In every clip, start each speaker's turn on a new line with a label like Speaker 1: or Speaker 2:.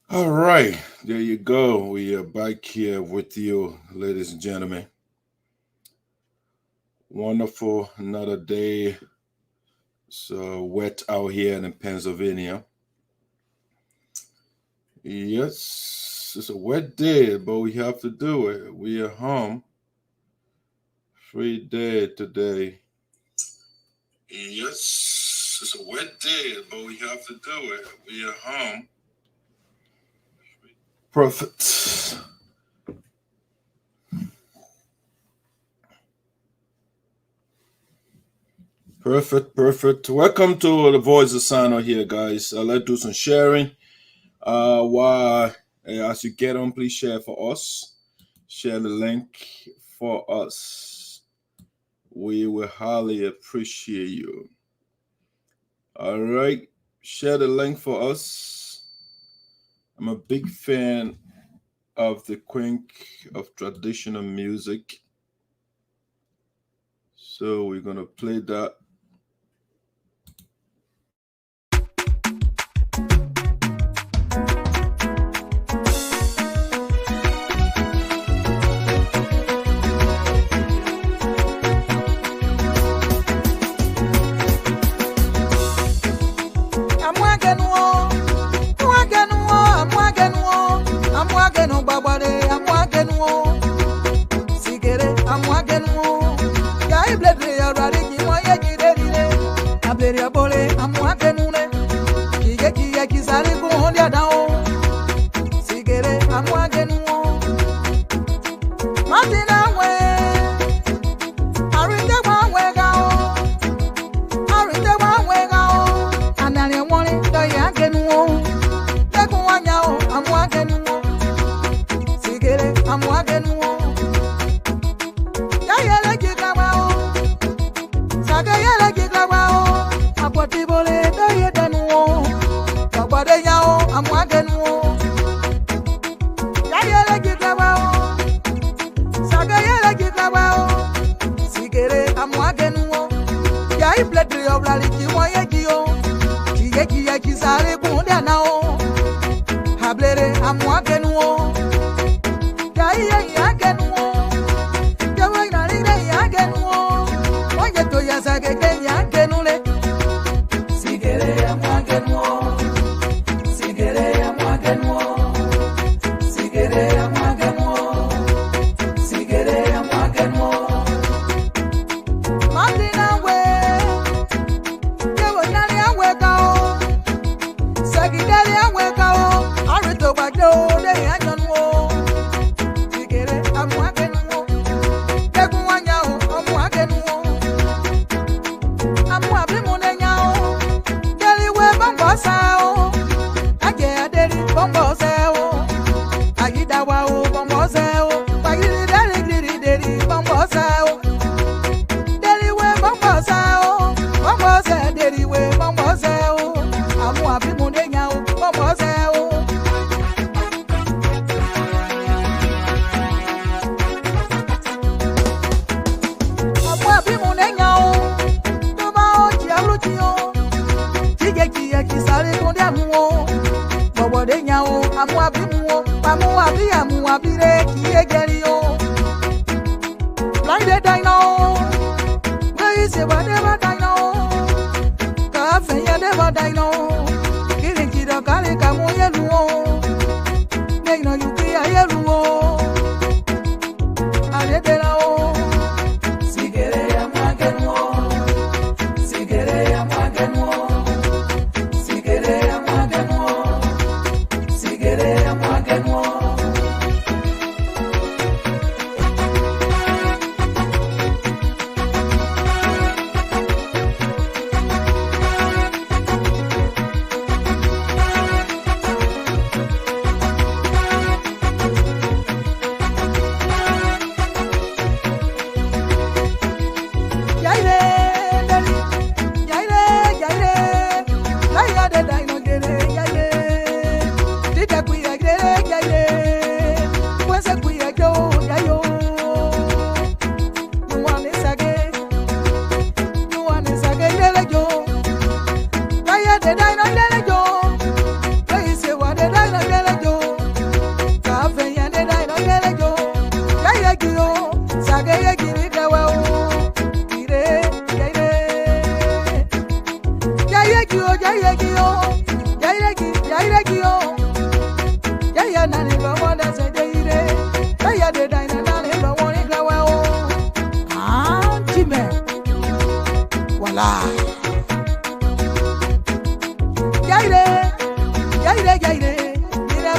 Speaker 1: All right, there you go. We are back here with you, ladies and gentlemen. Wonderful, another day. So wet out here in Pennsylvania. Yes, it's a wet day, but we have to do it. We are home. Free day today. Yes, it's a wet day, but we have to do it. We are home. Perfect. Perfect. Welcome to the Voice of SINOE here, guys. Let's do some sharing. As you get on, please share for us. Share the link for us. We will highly appreciate you. All right, share the link for us. I'm a big fan of the quink of traditional music. So we're going to play that.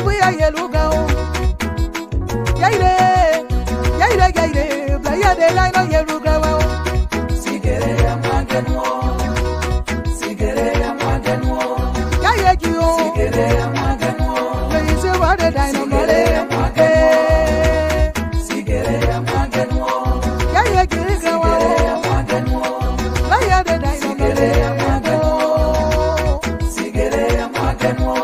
Speaker 2: buya yeluga o. Yaire, playa de la no yeluga o. Sigere amagenwo. Sigere amagenwo. Yaye giyo. Sigere amagenwo. Leise wade dino mole. Sigere amagenwo. Yaye giyo. Sigere amagenwo. Playa de dino mole. Sigere amagenwo.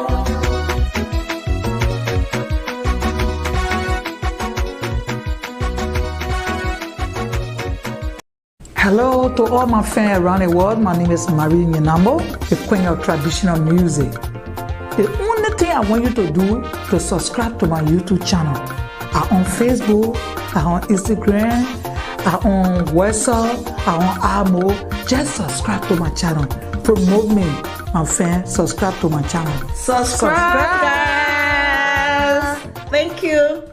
Speaker 2: Hello to all my fans around the world. My name is Marie Nyinambo, the queen of traditional music. The only thing I want you to do to subscribe to my YouTube channel. I'm on Facebook, I'm on Instagram, I'm on WhatsApp, I'm on Amo. Just subscribe to my channel. Promote me, my fans. Subscribe to my channel.
Speaker 3: Subscribe, guys. Thank you.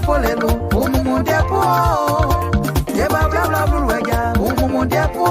Speaker 2: polelu, umumundepo. Yeba bla bla bluega, umumundepo.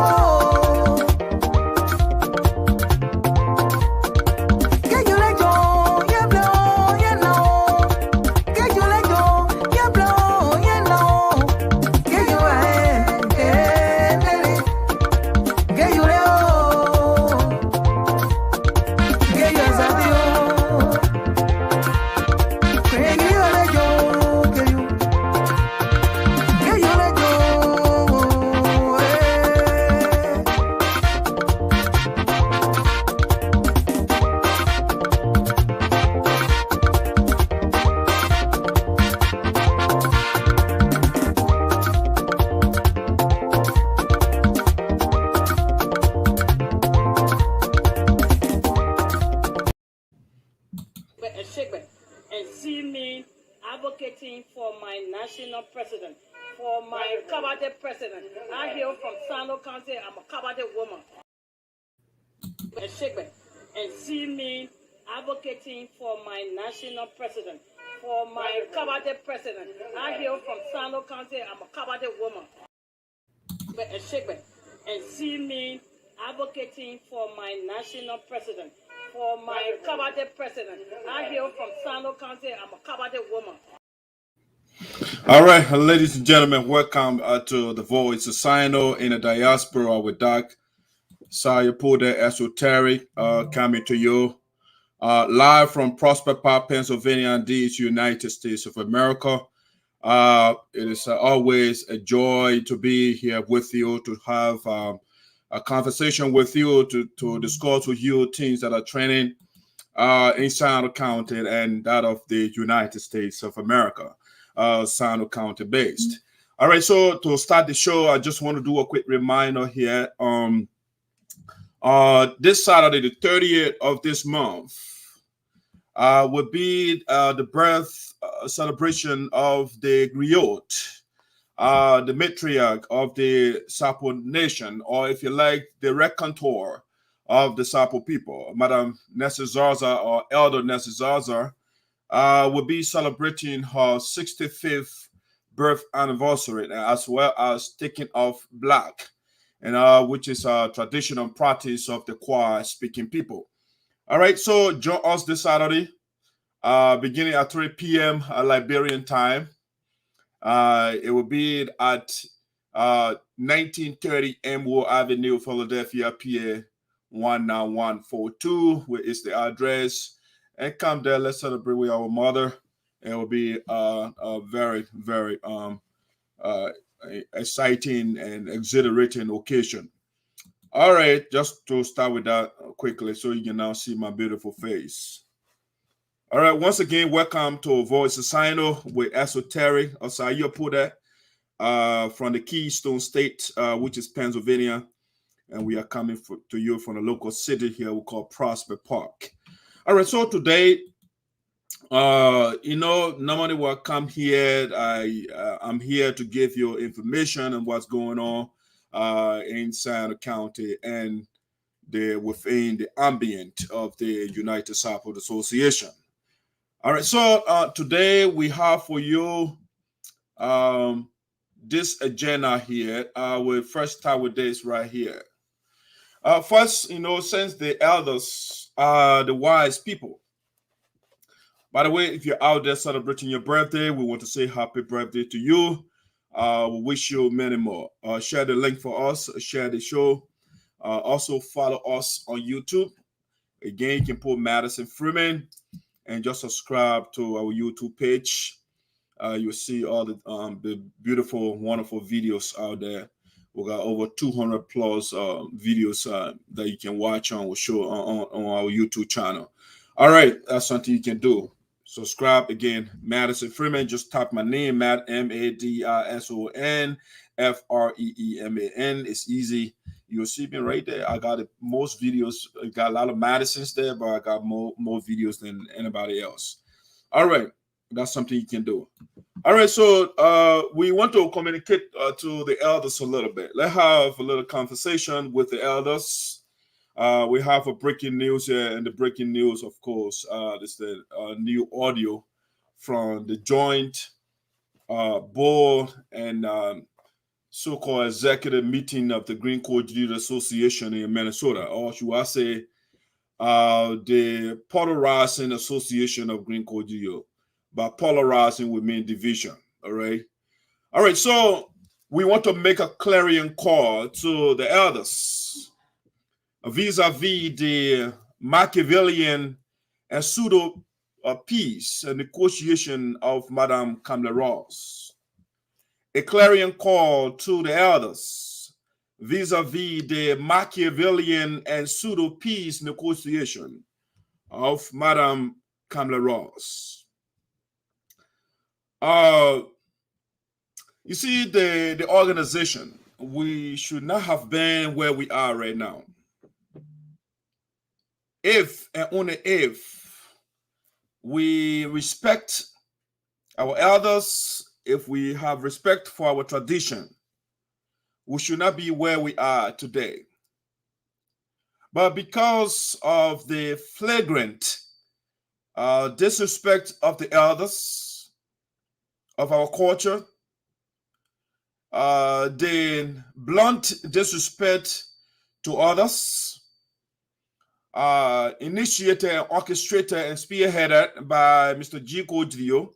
Speaker 4: And see me advocating for my national president, for my Kabade president. I hail from Sano County. I'm a Kabade woman. And see me advocating for my national president, for my Kabade president. I hail from Sano County. I'm a Kabade woman. And see me advocating for my national president, for my Kabade president. I hail from Sano County. I'm a Kabade woman.
Speaker 1: All right, ladies and gentlemen, welcome to the Voice of SINOE in the Diaspora with Doc Sayapode Esoteric coming to you live from Prosper Park, Pennsylvania, and these United States of America. It is always a joy to be here with you, to have a conversation with you, to discuss with you things that are trending in SINOE County and that of the United States of America, SINOE County based. All right, so to start the show, I just want to do a quick reminder here. This Saturday, the 30th of this month, would be the birth celebration of the griot, the matriarch of the Sapo nation, or if you like, the raconteur of the Sapo people, Madam ZARZAR or Elder ZARZAR, will be celebrating her 65th birth anniversary, as well as taking off black, and which is a traditional practice of the Kwa speaking people. All right, so join us this Saturday, beginning at 3 p.m. Liberian time. It will be at 1930 Elmwood Avenue, Philadelphia, PA 19142, where is the address. And come there, let's celebrate with our mother. It will be a very, very exciting and exhilarating occasion. All right, just to start with that quickly so you can now see my beautiful face. All right, once again, welcome to Voice of SINOE with Esoteric Sayapode from the Keystone State, which is Pennsylvania. And we are coming to you from a local city here we call Prosper Park. All right, so today, normally when I come here, I'm here to give you information on what's going on in SINOE County and within the ambient of the United Sapo Association. All right, so today we have for you this agenda here. We'll first start with this right here. First, since the elders are the wise people. By the way, if you're out there celebrating your birthday, we want to say happy birthday to you. We wish you many more. Share the link for us, share the show. Also follow us on YouTube. Again, you can put Madison Freeman and just subscribe to our YouTube page. You'll see all the beautiful, wonderful videos out there. We got over 200 plus videos that you can watch on our YouTube channel. All right, that's something you can do. Subscribe again, Madison Freeman. Just type my name, Matt, MADISON FREEMAN. It's easy. You'll see me right there. I got most videos. I got a lot of Madisons there, but I got more videos than anybody else. All right, that's something you can do. All right, so we want to communicate to the elders a little bit. Let's have a little conversation with the elders. We have a breaking news here, and the breaking news, of course, is the new audio from the joint board and so-called executive meeting of the Green Coordinator Association in Minnesota, or should I say the Polarizing Association of Green Coordinator. By polarizing, we mean division, all right? All right, so we want to make a clarion call to the elders vis-a-vis the Machiavellian and pseudo peace and negotiation of Madame Kambleh Russ. A clarion call to the elders vis-a-vis the Machiavellian and pseudo peace negotiation of Madame Kambleh Russ. You see, the organization, we should not have been where we are right now. If and only if we respect our elders, if we have respect for our tradition, we should not be where we are today. But because of the flagrant disrespect of the elders of our culture, the blunt disrespect to others, initiated, orchestrated, and spearheaded by Mr. GELEO,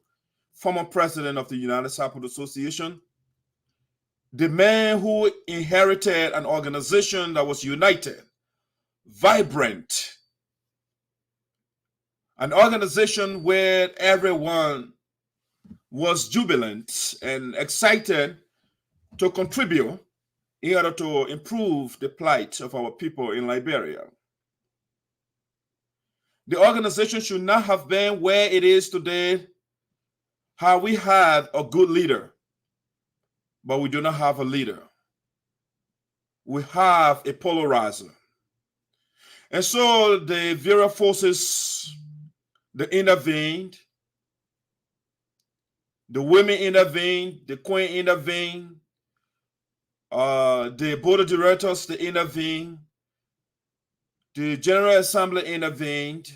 Speaker 1: former president of the United Sapota Association, the man who inherited an organization that was united, vibrant, an organization where everyone was jubilant and excited to contribute in order to improve the plight of our people in Liberia. The organization should not have been where it is today, how we had a good leader, but we do not have a leader. We have a polarizer. And so the various forces, they intervened, the women intervened, the queen intervened, the board of directors, they intervened, the General Assembly intervened,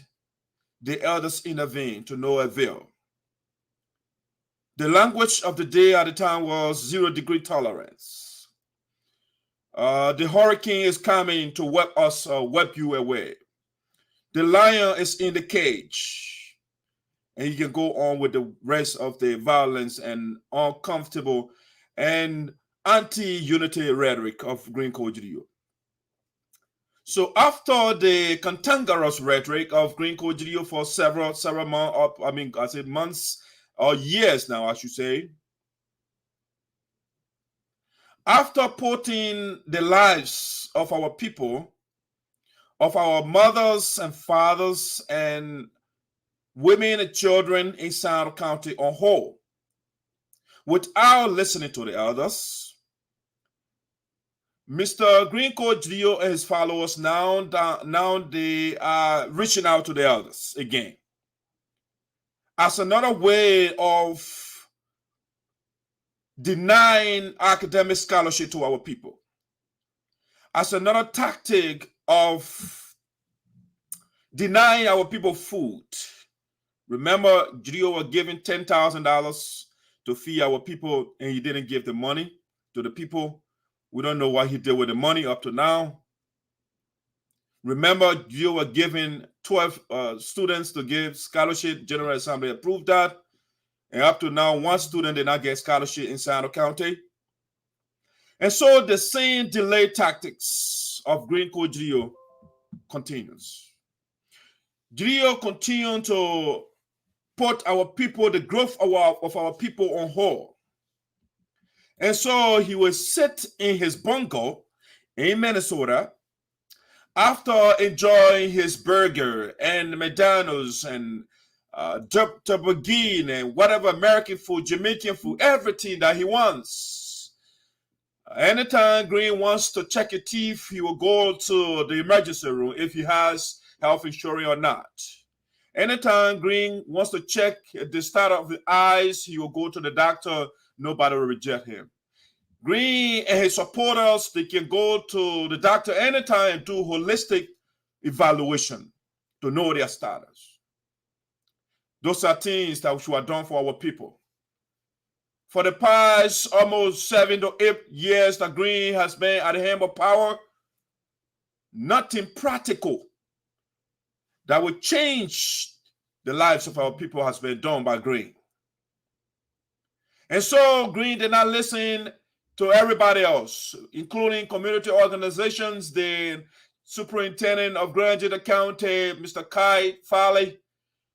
Speaker 1: the elders intervened to no avail. The language of the day at the time was 0-degree tolerance. The hurricane is coming to wipe you away. The lion is in the cage. And you can go on with the rest of the violence and uncomfortable and anti-unity rhetoric of Green Coordinator. So after the cantankerous rhetoric of Green Coordinator for several months, months or years now, I should say, after putting the lives of our people, of our mothers and fathers and women and children in SINOE County on hold, without listening to the elders, Mr. Green Coordinator and his followers now they are reaching out to the elders again as another way of denying academic scholarship to our people, as another tactic of denying our people food. Remember, GELEO was giving $10,000 to feed our people, and he didn't give the money to the people. We don't know what he did with the money up to now. Remember, GELEO was giving 12 students to give scholarship. General Assembly approved that. And up to now, one student did not get scholarship in SINOE County. And so the same delay tactics of Green Coordinator continues. GELEO continued to put our people, the growth of our people on hold. And so he will sit in his bunker in Minnesota after enjoying his burger and McDonald's and Toboggan and whatever American food, Jamaican food, everything that he wants. Anytime Green wants to check his teeth, he will go to the emergency room if he has health insurance or not. Anytime Green wants to check the start of the eyes, he will go to the doctor. Nobody will reject him. Green and his supporters, they can go to the doctor anytime and do holistic evaluation to know their status. Those are things that we are done for our people. for the past almost 7 to 8 years that Green has been at the helm of power, nothing practical that would change the lives of our people has been done by Green. And so Green did not listen to everybody else, including community organizations, the superintendent of Grand Junta County, Mr. Kai Farley,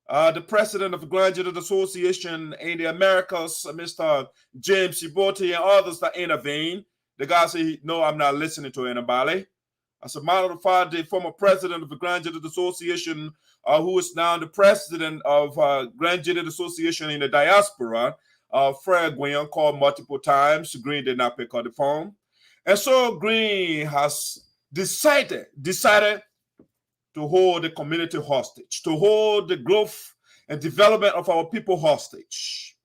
Speaker 1: the president of the Grand Junta Association in the Americas, Mr. James Siboti, and others that intervened. The guy said, no, I'm not listening to anybody. As a matter of fact, the former president of the Grand Junta Association, who is now the president of Grand Junta Association in the diaspora, Fred Guion, called multiple times. Green did not pick up the phone. And so Green has decided to hold the community hostage, to hold the growth and development of our people hostage.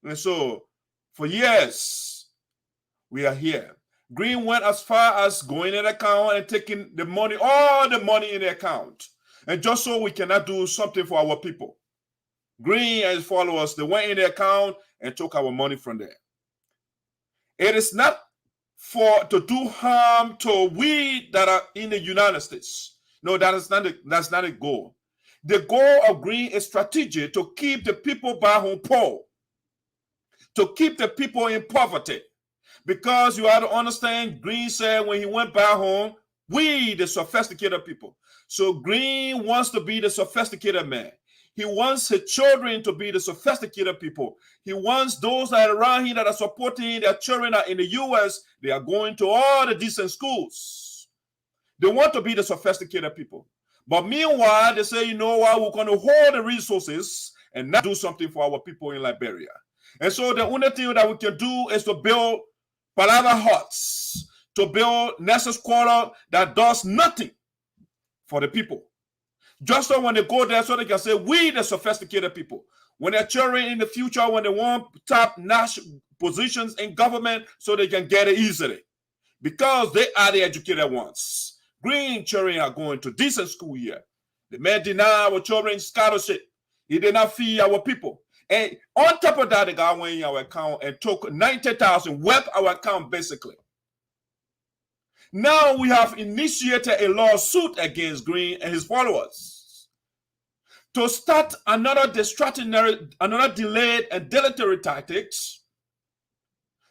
Speaker 1: And so for years, we are here. Green went as far as going in the account and taking the money, all the money in the account. And just so we cannot do something for our people. Green and his followers, they went in the account and took our money from there. It is not to do harm to we that are in the United States. No, that's not a goal. The goal of Green is strategic to keep the people back home poor, to keep the people in poverty. Because you have to understand, Green said when he went back home, we, the sophisticated people. So Green wants to be the sophisticated man. He wants his children to be the sophisticated people. He wants those that are around him that are supporting their children are in the U.S., they are going to all the decent schools. They want to be the sophisticated people. But meanwhile, they say, you know what, we're going to hold the resources and not do something for our people in Liberia. And so the only thing that we can do is to build palaver huts, to build nurses' quarter that does nothing for the people. Just so when they go there, so they can say, we the sophisticated people. When their children in the future, when they want top national positions in government, so they can get it easily. Because they are the educated ones. Green children are going to decent school here. The man denied our children scholarship. He did not feed our people. And on top of that, the guy went in our account and took 90,000, wiped our account basically. Now we have initiated a lawsuit against Green and his followers to start another delayed and dilatory tactics.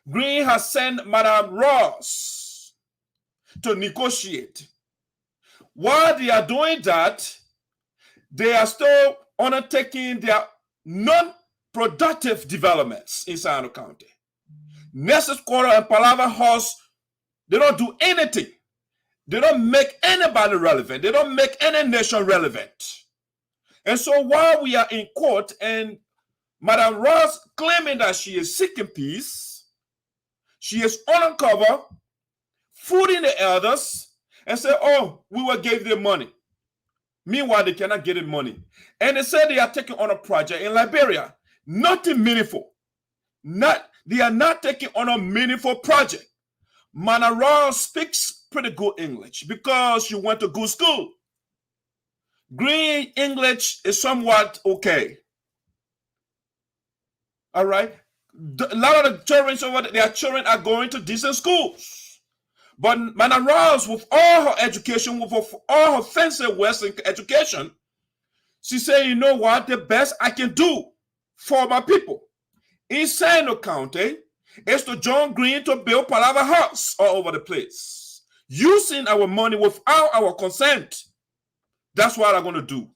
Speaker 1: Green has sent Madam Russ to negotiate. While they are doing that, they are still undertaking their non-productive developments in SINOE County. Nurses' quarter and palaver house, they don't do anything. They don't make anybody relevant. They don't make any nation relevant. And so while we are in court and Madam Russ claiming that she is seeking peace, she is uncover, fooling the elders, and say, oh, we will give them money. Meanwhile, they cannot get the money. And they say they are taking on a project in Liberia. Nothing meaningful. They are not taking on a meaningful project. Madam Russ speaks pretty good English because she went to good school. Green English is somewhat okay. All right. A lot of the children over there, their children are going to decent schools. But Madam Russ, with all her education, with all her fancy Western education, she said, you know what, the best I can do for my people in SINOE County is to join Green to build palaver huts all over the place, using our money without our consent. That's what I'm going to do.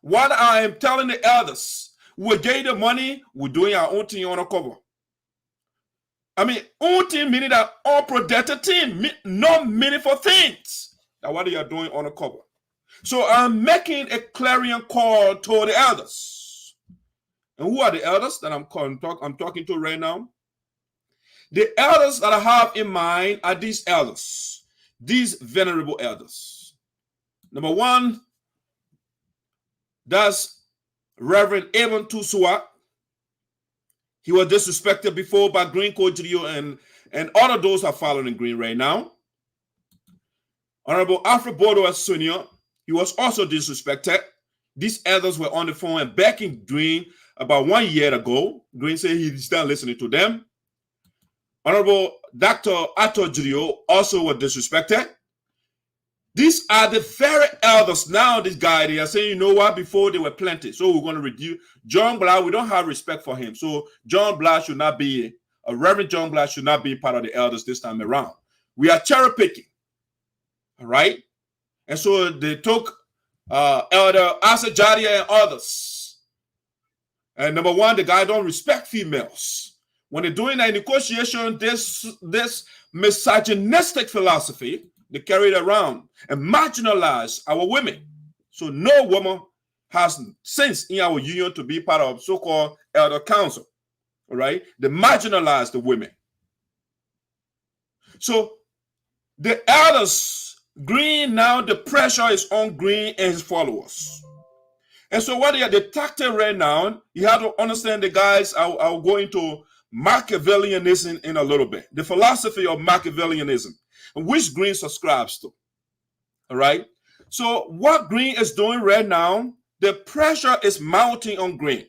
Speaker 1: What I am telling the elders, we get the money, we're doing our own thing on a cover. I mean, own thing meaning that unprotected thing, no meaningful things. That's what they are doing on a cover. So I'm making a clarion call to the elders. And who are the elders that I'm talking to right now? The elders that I have in mind are these elders, these venerable elders. Number one, that's Reverend Abel Tusua. He was disrespected before by Green Coach GELEO and all of those are following Green right now. Honorable Alfred Bodo Sr., he was also disrespected. These elders were on the phone and backing Green about 1 year ago. Green said he's done listening to them. Honorable Dr. Ato Julio also was disrespected. These are the very elders now. This guy, they are saying, you know what? Before they were plenty, so we're going to reduce. John Black, we don't have respect for him. So John Black should not be, Reverend John Black should not be part of the elders this time around. We are cherry picking. All right? And so they took Elder Asa Jadia and others. And number one, the guy don't respect females. When they're doing a negotiation, this misogynistic philosophy, they carry it around and marginalize our women. So no woman has sense in our union to be part of so-called elder council. All right? They marginalize the women. So the elders, Green, now the pressure is on Green and his followers. And so what they tactic right now, you have to understand the guys, I'll go into Machiavellianism in a little bit. The philosophy of Machiavellianism, which Green subscribes to. All right? So what Green is doing right now, the pressure is mounting on Green.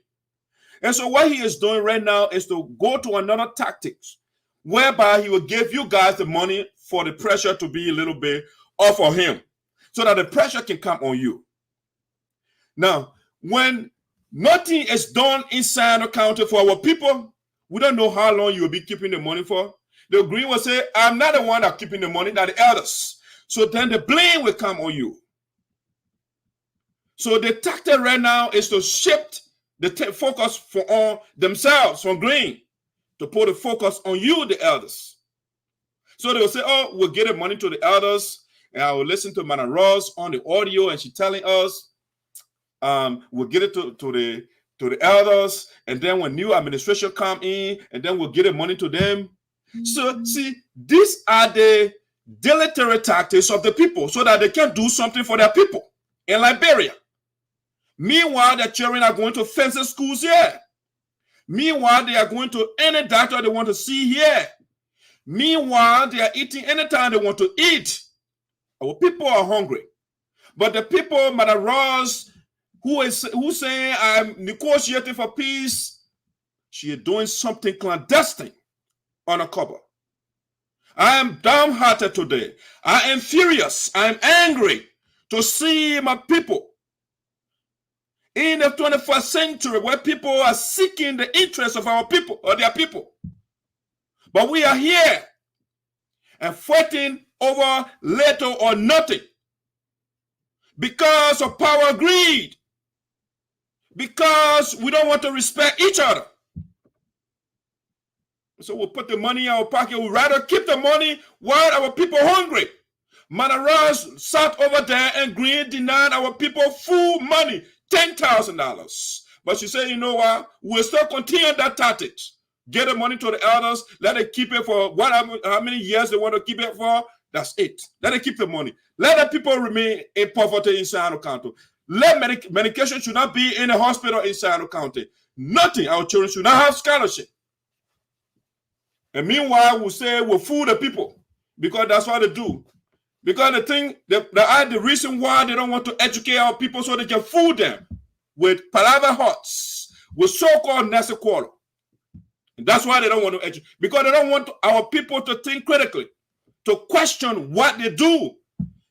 Speaker 1: And so what he is doing right now is to go to another tactics, whereby he will give you guys the money for the pressure to be a little bit off of him, so that the pressure can come on you. Now, when nothing is done inside the county for our people, we don't know how long you will be keeping the money for. The Green will say, I'm not the one that's keeping the money, not the elders. So then the blame will come on you. So the tactic right now is to shift the focus on themselves from Green, to put the focus on you, the elders. So they will say, oh, we'll get the money to the elders. And I will listen to Madam Ross on the audio, and she's telling us, we'll get it to the elders, and then when new administration come in, and then we'll get the money to them. So see, these are the dilatory tactics of the people, so that they can do something for their people in Liberia. Meanwhile, their children are going to fancy schools here. Meanwhile, they are going to any doctor they want to see here. Meanwhile, they are eating anytime they want to eat. Our people are hungry. But the people, Madam Ross, who's saying I'm negotiating for peace, she is doing something clandestine on a cover. I am downhearted today. I am furious. I am angry to see my people in the 21st century, where people are seeking the interests of our people or their people. But we are here and fighting over little or nothing because of power greed, because we don't want to respect each other. So we'll put the money in our pocket. We'd rather keep the money while our people are hungry. Madam Ross sat over there and Green denied our people full money, $10,000. But she said, you know what? We'll still continue that tactics. Get the money to the elders. Let them keep it for how many years they want to keep it for. That's it. Let them keep the money. Let the people remain in poverty inside the county. Let medication should not be in the hospital inside the county. Nothing. Our children should not have scholarship. And meanwhile, we'll say we'll fool the people, because that's what they do. Because the reason why they don't want to educate our people, so they can fool them with palaver huts, with so-called Nasa quarter. And that's why they don't want to educate, because they don't want our people to think critically, to question what they do.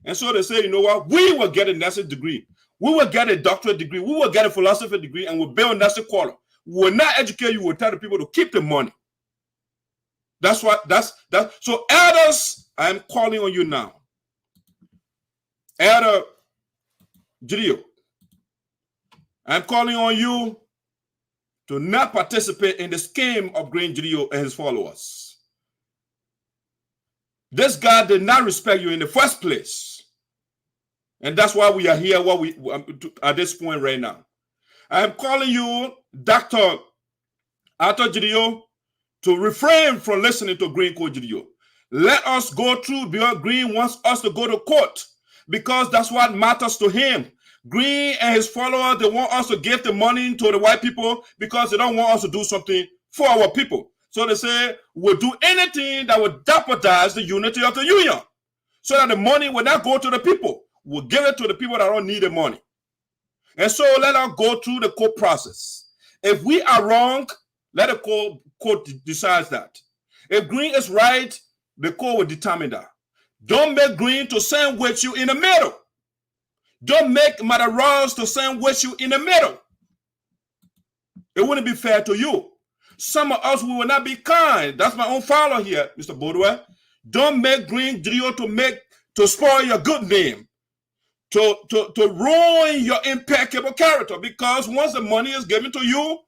Speaker 1: And so they say, you know what, we will get a Nasa degree, we will get a doctorate degree, we will get a philosophy degree, and we'll build Nasa quarter. We will not educate you, we'll tell the people to keep the money. So elders, I am calling on you now. Elder GELEO, I'm calling on you to not participate in the scheme of Green GELEO and his followers. This guy did not respect you in the first place. And that's why we are here at this point right now. I'm calling you, Dr. Ato GELEO, to refrain from listening to Green GELEO. Let us go through, because Green wants us to go to court, because that's what matters to him. Green and his followers, they want us to give the money to the white people because they don't want us to do something for our people. So they say, we'll do anything that will jeopardize the unity of the union, so that the money will not go to the people. We'll give it to the people that don't need the money. And so let us go through the court process. If we are wrong, let the court decide that. If Green is right, the court will determine that. Don't make Green to sandwich you in the middle. Don't make Mother Ross to sandwich you in the middle. It wouldn't be fair to you. Some of us, we will not be kind. That's my own follower here, Mr. Baudouin. Don't make Green Grio to spoil your good name, to ruin your impeccable character, because once the money is given to you,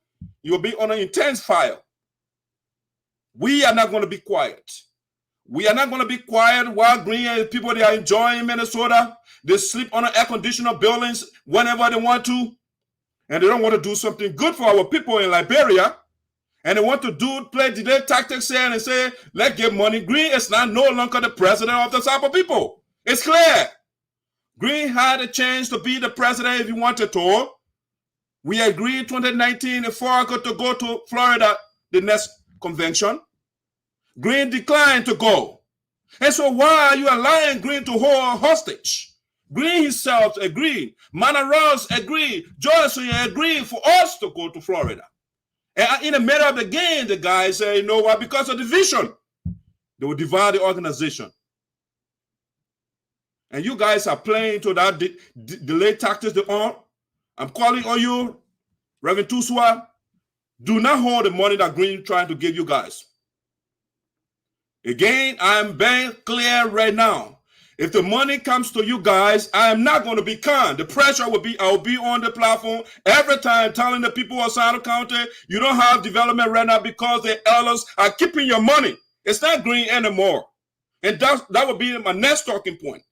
Speaker 1: you'll be on an intense fire. We are not going to be quiet. We are not going to be quiet while Green and people, they are enjoying Minnesota. They sleep on air-conditioned buildings whenever they want to, and they don't want to do something good for our people in Liberia. And they want to play delay tactics here and say, let's give money. Green is no longer the president of the Sapa people. It's clear. Green had a chance to be the president if he wanted to. We agreed 2019 before I got to go to Florida, the next convention. Green declined to go. And so why are you allowing Green to hold hostage? Green himself agreed. Mana Ross agreed. Joyce agreed for us to go to Florida. And in the middle of the game, the guys say, you know what, because of division, they will divide the organization. And you guys are playing to that delay tactics they on. I'm calling on you, Reverend Tuswa, do not hold the money that Green trying to give you guys. Again, I'm being clear right now. If the money comes to you guys, I am not going to be kind. The pressure will be, I'll be on the platform every time telling the people of Sano County, you don't have development right now because the elders are keeping your money. It's not Green anymore. And that would be my next talking point.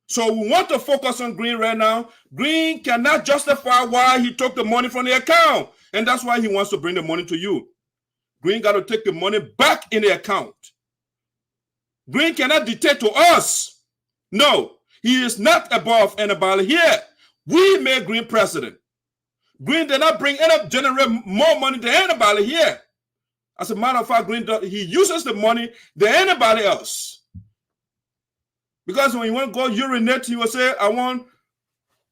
Speaker 1: So we want to focus on Green right now. Green cannot justify why he took the money from the account. And that's why he wants to bring the money to you. Green got to take the money back in the account. Green cannot dictate to us. No, he is not above anybody here. We made Green president. Green did not generate more money than anybody here. As a matter of fact, Green, he uses the money than anybody else. Because when you want to go urinate, he will say, I want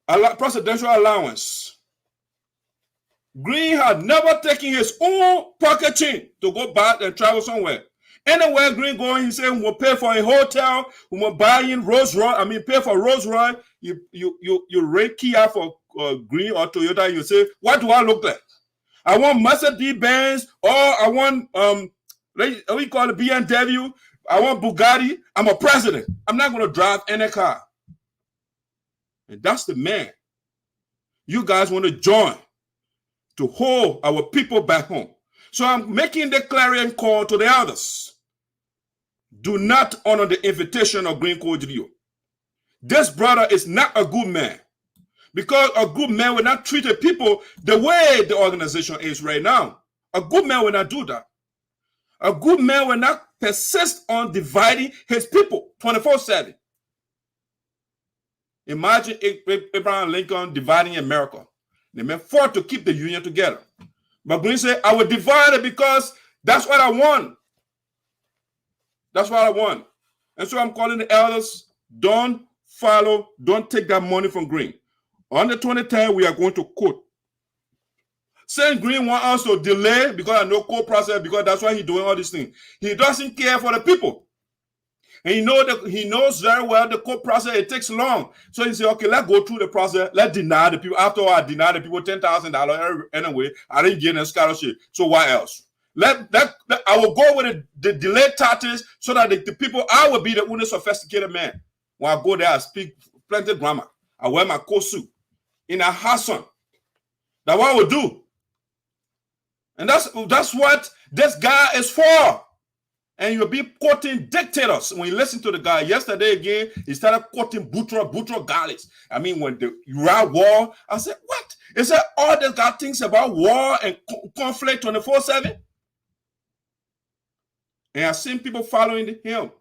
Speaker 1: a presidential allowance. Green had never taken his own pocket change to go back and travel somewhere. Anywhere Green going, he said, we'll pay for a hotel, we'll buy in Rolls Royce, pay for Rolls Royce. You rate Kia for Green or Toyota, you say, what do I look like? I want Mercedes-Benz, or I want, we call it BMW, I want Bugatti. I'm a president. I'm not going to drive any car. And that's the man you guys want to join to hold our people back home. So I'm making the clarion call to the others. Do not honor the invitation of Green Kodrio. This brother is not a good man, because a good man will not treat the people the way the organization is right now. A good man will not do that. A good man will not persist on dividing his people 24/7. Imagine Abraham Lincoln dividing America. They men fought to keep the union together. But Green said, I will divide it because that's what I want. That's what I want. And so I'm calling the elders, don't take that money from Green. On the 23rd, we are going to court. Saying Green want us to delay because I know court process, because that's why he's doing all these things. He doesn't care for the people. And he knows very well the court process, it takes long. So he said, okay, let's go through the process. Let's deny the people. After all, I deny the people $10,000 anyway. I didn't get a scholarship. So what else? I will go with the delayed tactics so that the people, I will be the only sophisticated man. When I go there, I speak plenty of grammar. I wear my coat suit in a Hassan. That's what I will do. And that's what this guy is for. And you'll be quoting dictators. When you listen to the guy yesterday again, he started quoting Boutros Ghali. When you are war, I said, what? Is that all this guy thinks about war and conflict 24/7? And I've seen people following him.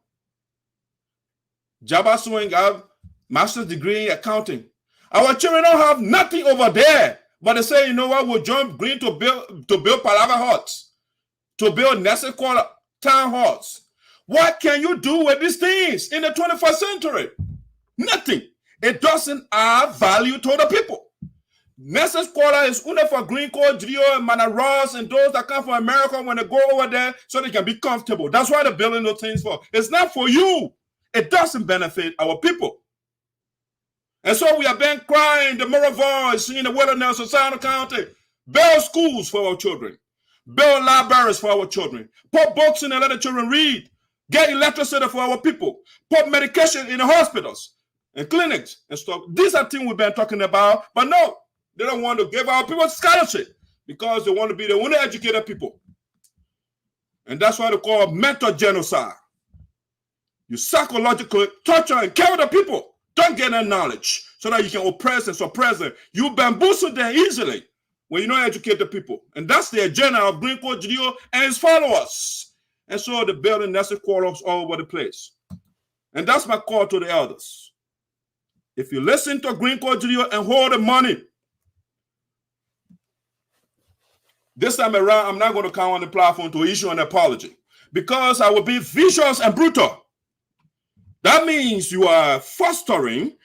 Speaker 1: Jabba Swing have master's degree in accounting. Our children don't have nothing over there. But they say, you know what, we'll join Green to build Palaver huts, to build Nestle Quarter town halls. What can you do with these things in the 21st century? Nothing. It doesn't add value to the people. Nurses quarter is only for Green Code, GELEO, and Kambleh Russ, and those that come from America when they go over there so they can be comfortable. That's why they're building those things for. It's not for you. It doesn't benefit our people. And so we have been crying the moral voice in the wilderness of Sano County. Build schools for our children. Build libraries for our children. Put books in and let the children read. Get electricity for our people. Put medication in the hospitals and clinics and stuff. These are things we've been talking about, but no. They don't want to give our people scholarship because they want to be the only educated people. And that's why they call it mental genocide. You psychologically torture and kill the people. Don't get that knowledge so that you can oppress and suppress them. You bamboozle them easily when you don't educate the people. And that's the agenda of Green Code, GELEO, and its followers. And so they're building nested quarters all over the place. And that's my call to the elders. If you listen to Green Code, GELEO, and hold the money, this time around, I'm not going to come on the platform to issue an apology because I will be vicious and brutal. That means you are fostering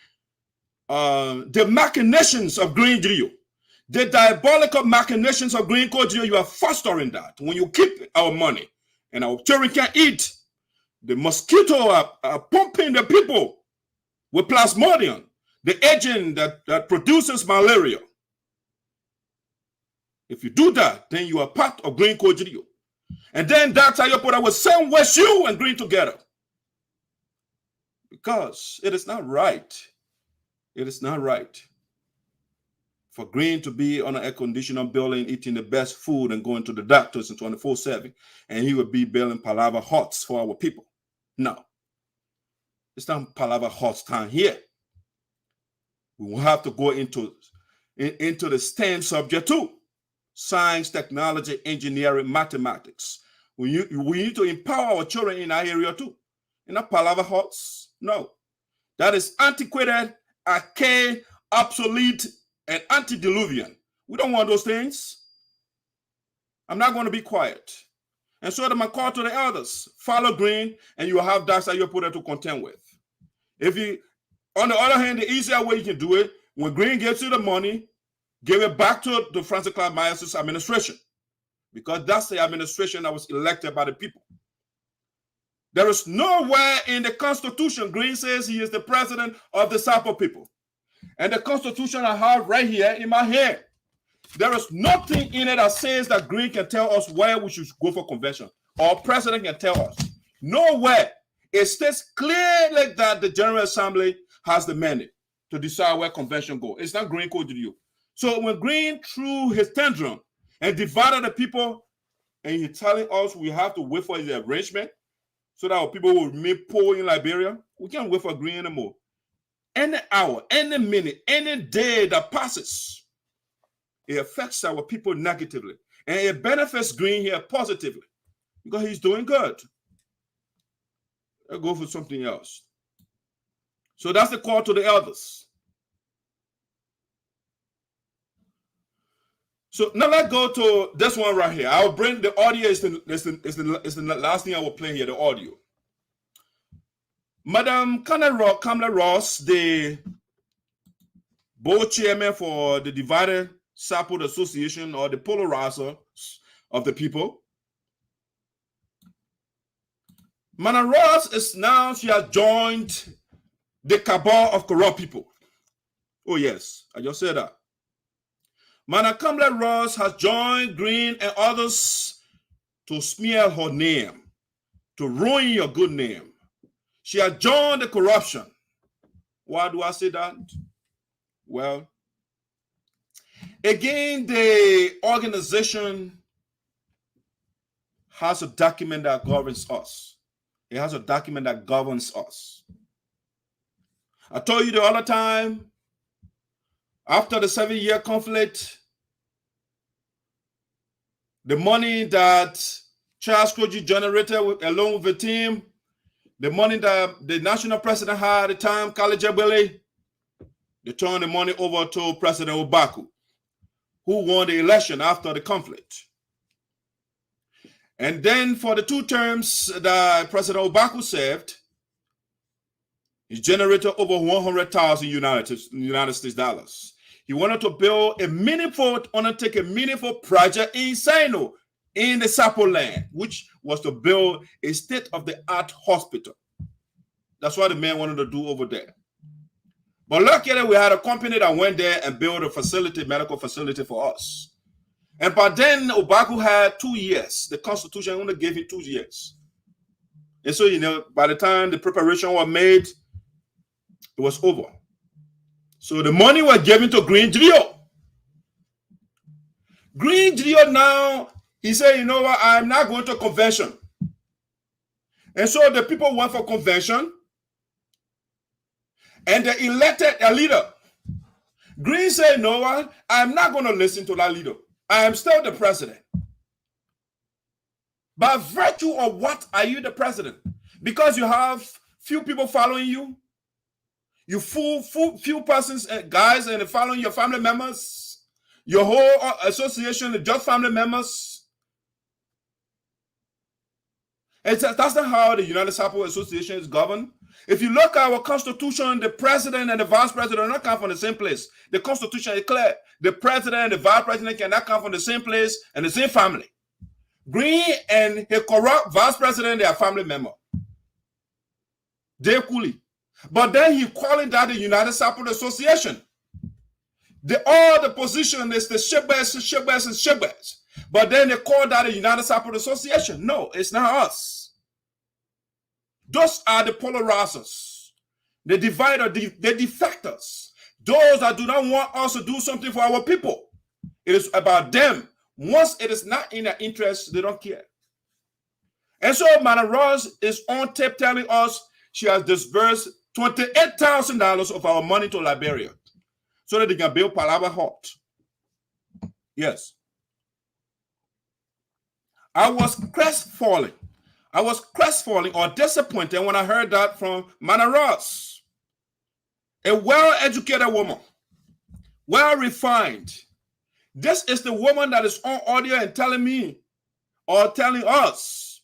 Speaker 1: the machinations of Green GELEO, the diabolical machinations of Green Code GELEO. You are fostering that. When you keep our money and our children can't eat, the mosquito are pumping the people with plasmodium, the agent that produces malaria. If you do that, then you are part of Green Code GELEO. And then that's how you put our same West you and Green together. Because it is not right. It is not right for Green to be on an air-conditioned building, eating the best food and going to the doctors in 24/7. And he would be building palaver huts for our people. No. It's not palaver huts time here. We will have to go into the STEM subject too. Science, technology, engineering, mathematics. We need to empower our children in that area too. In not palaver huts. No. That is antiquated, archaic, obsolete, and antediluvian. We don't want those things. I'm not going to be quiet. And so my call to the elders, follow Green, and you will have that that you put it to contend with. If you, on the other hand, the easier way you can do it, when Green gives you the money, give it back to the Francis Clark Myers' administration, because that's the administration that was elected by the people. There is nowhere in the Constitution Green says he is the president of the Sapo people. And the Constitution I have right here in my hand, there is nothing in it that says that Green can tell us where we should go for convention, or president can tell us. Nowhere. It states clearly that the General Assembly has the mandate to decide where convention go. It's not Green Code GELEO. So when Green threw his tantrum and divided the people, and he's telling us we have to wait for his arrangement so that our people will remain poor in Liberia, we can't wait for Green anymore. Any hour, any minute, any day that passes, it affects our people negatively. And it benefits Green here positively because he's doing good. I'll go for something else. So that's the call to the elders. So now let's go to this one right here. I'll bring the audio. Is the last thing I will play here, the audio. Madam Kambleh Russ, the board chairman for the Divided Support Association, or the polarizer of the people. Madam Russ is now, she has joined the cabal of corrupt people. Oh yes, I just said that. Madam Kambleh Russ has joined Green and others to smear her name, to ruin your good name. She has joined the corruption. Why do I say that? Well, again, the organization has a document that governs us. It has a document that governs us. I told you the other time, after the 7-year conflict, the money that Charles Koji generated along with the team, the money that the national president had at the time, Kambleh, they turned the money over to President Obaku, who won the election after the conflict. And then for the 2 terms that President Obaku served, he generated over 100,000 United States dollars. He wanted to build undertake a meaningful project in SINOE, in the Sapo land, which was to build a state-of-the-art hospital. That's what the man wanted to do over there. But luckily, we had a company that went there and built a facility, medical facility for us. And by then, Obaku had 2 years. The Constitution only gave him 2 years. And so, by the time the preparation was made, it was over. So the money was given to Green GELEO. Green GELEO now, he said, you know what, I'm not going to convention. And so the people went for convention, and they elected a leader. Green said, no one, I'm not going to listen to that leader. I am still the president. By virtue of what are you the president? Because you have few people following you? You few persons, guys, and following your family members? Your whole association, just family members? That's not how the United Sapo Association is governed. If you look at our constitution, the president and the vice president do not come from the same place. The constitution is clear. The president and the vice president cannot come from the same place and the same family. Green and his corrupt vice president, they are family members. They coolly. But then he calling that the United Sapo Association. All the position is the shebers. But then they call that the United Sapo Association. No, it's not us. Those are the polarizers, the divider, the defectors. Those that do not want us to do something for our people. It is about them. Once it is not in their interest, they don't care. And so Madam Russ is on tape telling us she has disbursed $28,000 of our money to Liberia so that they can build PALAVER Hut. Yes. I was crestfallen or disappointed when I heard that from Madam Russ, a well-educated woman, well-refined. This is the woman that is on audio and telling me or telling us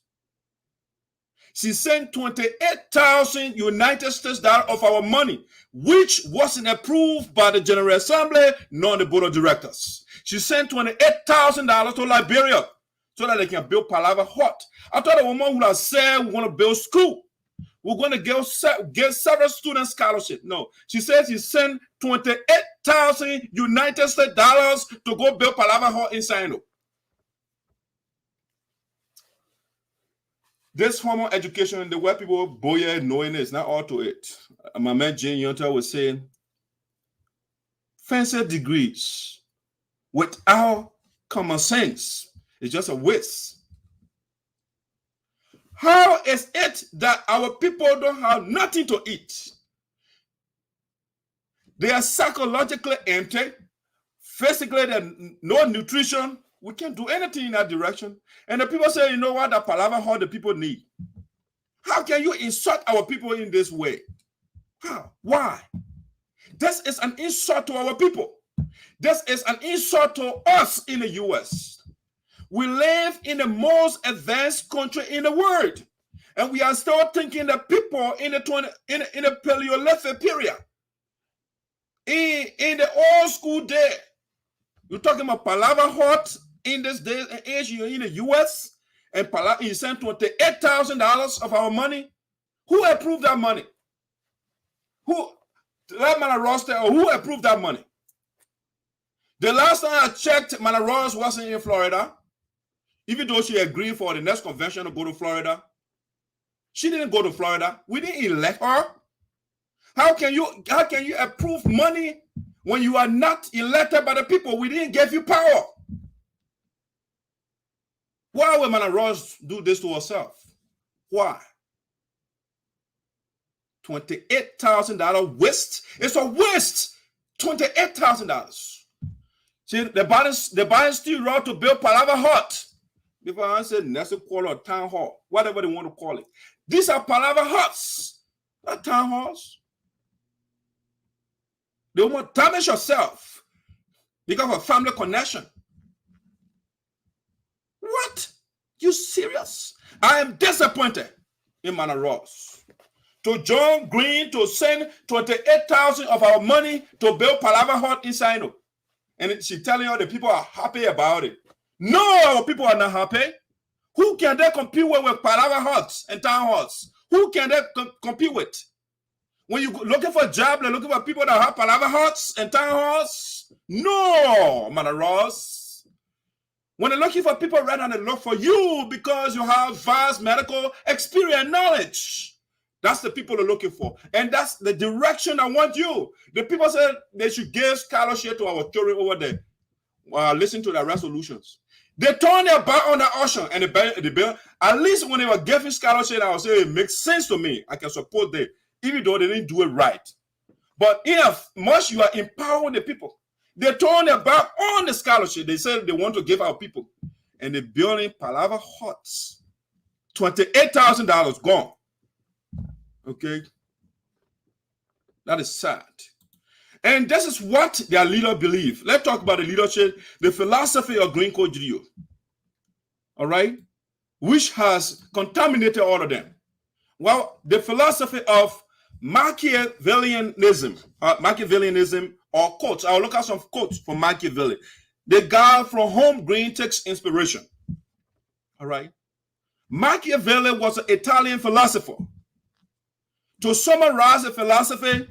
Speaker 1: she sent 28,000 United States dollars of our money, which wasn't approved by the General Assembly nor the Board of Directors. She sent $28,000 to Liberia so that they can build PALAVER Hut. I thought the woman would have said, we're going to build school. We're going to give several students scholarship. No, she said she sent 28,000 United States dollars to go build PALAVER Hut in SINOE. This formal education, the way people boy knowing it, is not all to it. My man Jane Yonta was saying, fancy degrees without common sense is just a waste. How is it that our people don't have nothing to eat? They are psychologically empty, physically there's no nutrition. We can't do anything in that direction. And the people say, you know what, the PALAVER Hut the people need. How can you insult our people in this way? How? Why? This is an insult to our people. This is an insult to us in the U.S. We live in the most advanced country in the world, and we are still thinking that people in the Paleolithic period, in the old school day, you're talking about PALAVER Hut in this day and age in the U.S. and you sent $28,000 of our money. Who approved that money? Who? Let Madam Russ tell, or who approved that money? The last time I checked, Madam Russ wasn't in Florida. Even though she agreed for the next convention to go to Florida, she didn't go to Florida. We didn't elect her. How can you approve money when you are not elected by the people? We didn't give you power. Why would Madam Russ do this to herself? Why? $28,000 waste. It's a waste. $28,000. See, the buying still wrote to build PALAVER Hut. Before I said Nestle Quarter or Town Hall, whatever they want to call it. These are PALAVER Huts, not town halls. They want to damage yourself because of family connection. What? You serious? I am disappointed in Madam Russ. to join Green to send 28,000 of our money to build Palaver Hut in SINOE. And she's telling you the people are happy about it. No, people are not happy. Who can they compete with Palaver Huts and town halls? Who can they compete with? When you're looking for a job, they're looking for people that have Palaver Huts and town halls? No, man, Ross. When they're looking for people, rather than look for you because you have vast medical experience and knowledge. That's the people they're looking for. And that's the direction I want you. The people said they should give scholarship to our children over there. Listen to their resolutions. They turned their back on the ocean and the bill. At least when they were giving scholarship, I would say it makes sense to me. I can support them, even though they didn't do it right. But if much you are empowering the people, they turned their back on the scholarship. They said they want to give our people. And they're building Palaver Huts. $28,000 gone. Okay? That is sad. And this is what their leader believe. Let's talk about the leadership, the philosophy of Green Code GELEO. All right? Which has contaminated all of them. Well, the philosophy of Machiavellianism or quotes. I'll look at some quotes from Machiavelli. The guy from whom Green takes inspiration. All right? Machiavelli was an Italian philosopher. To summarize the philosophy,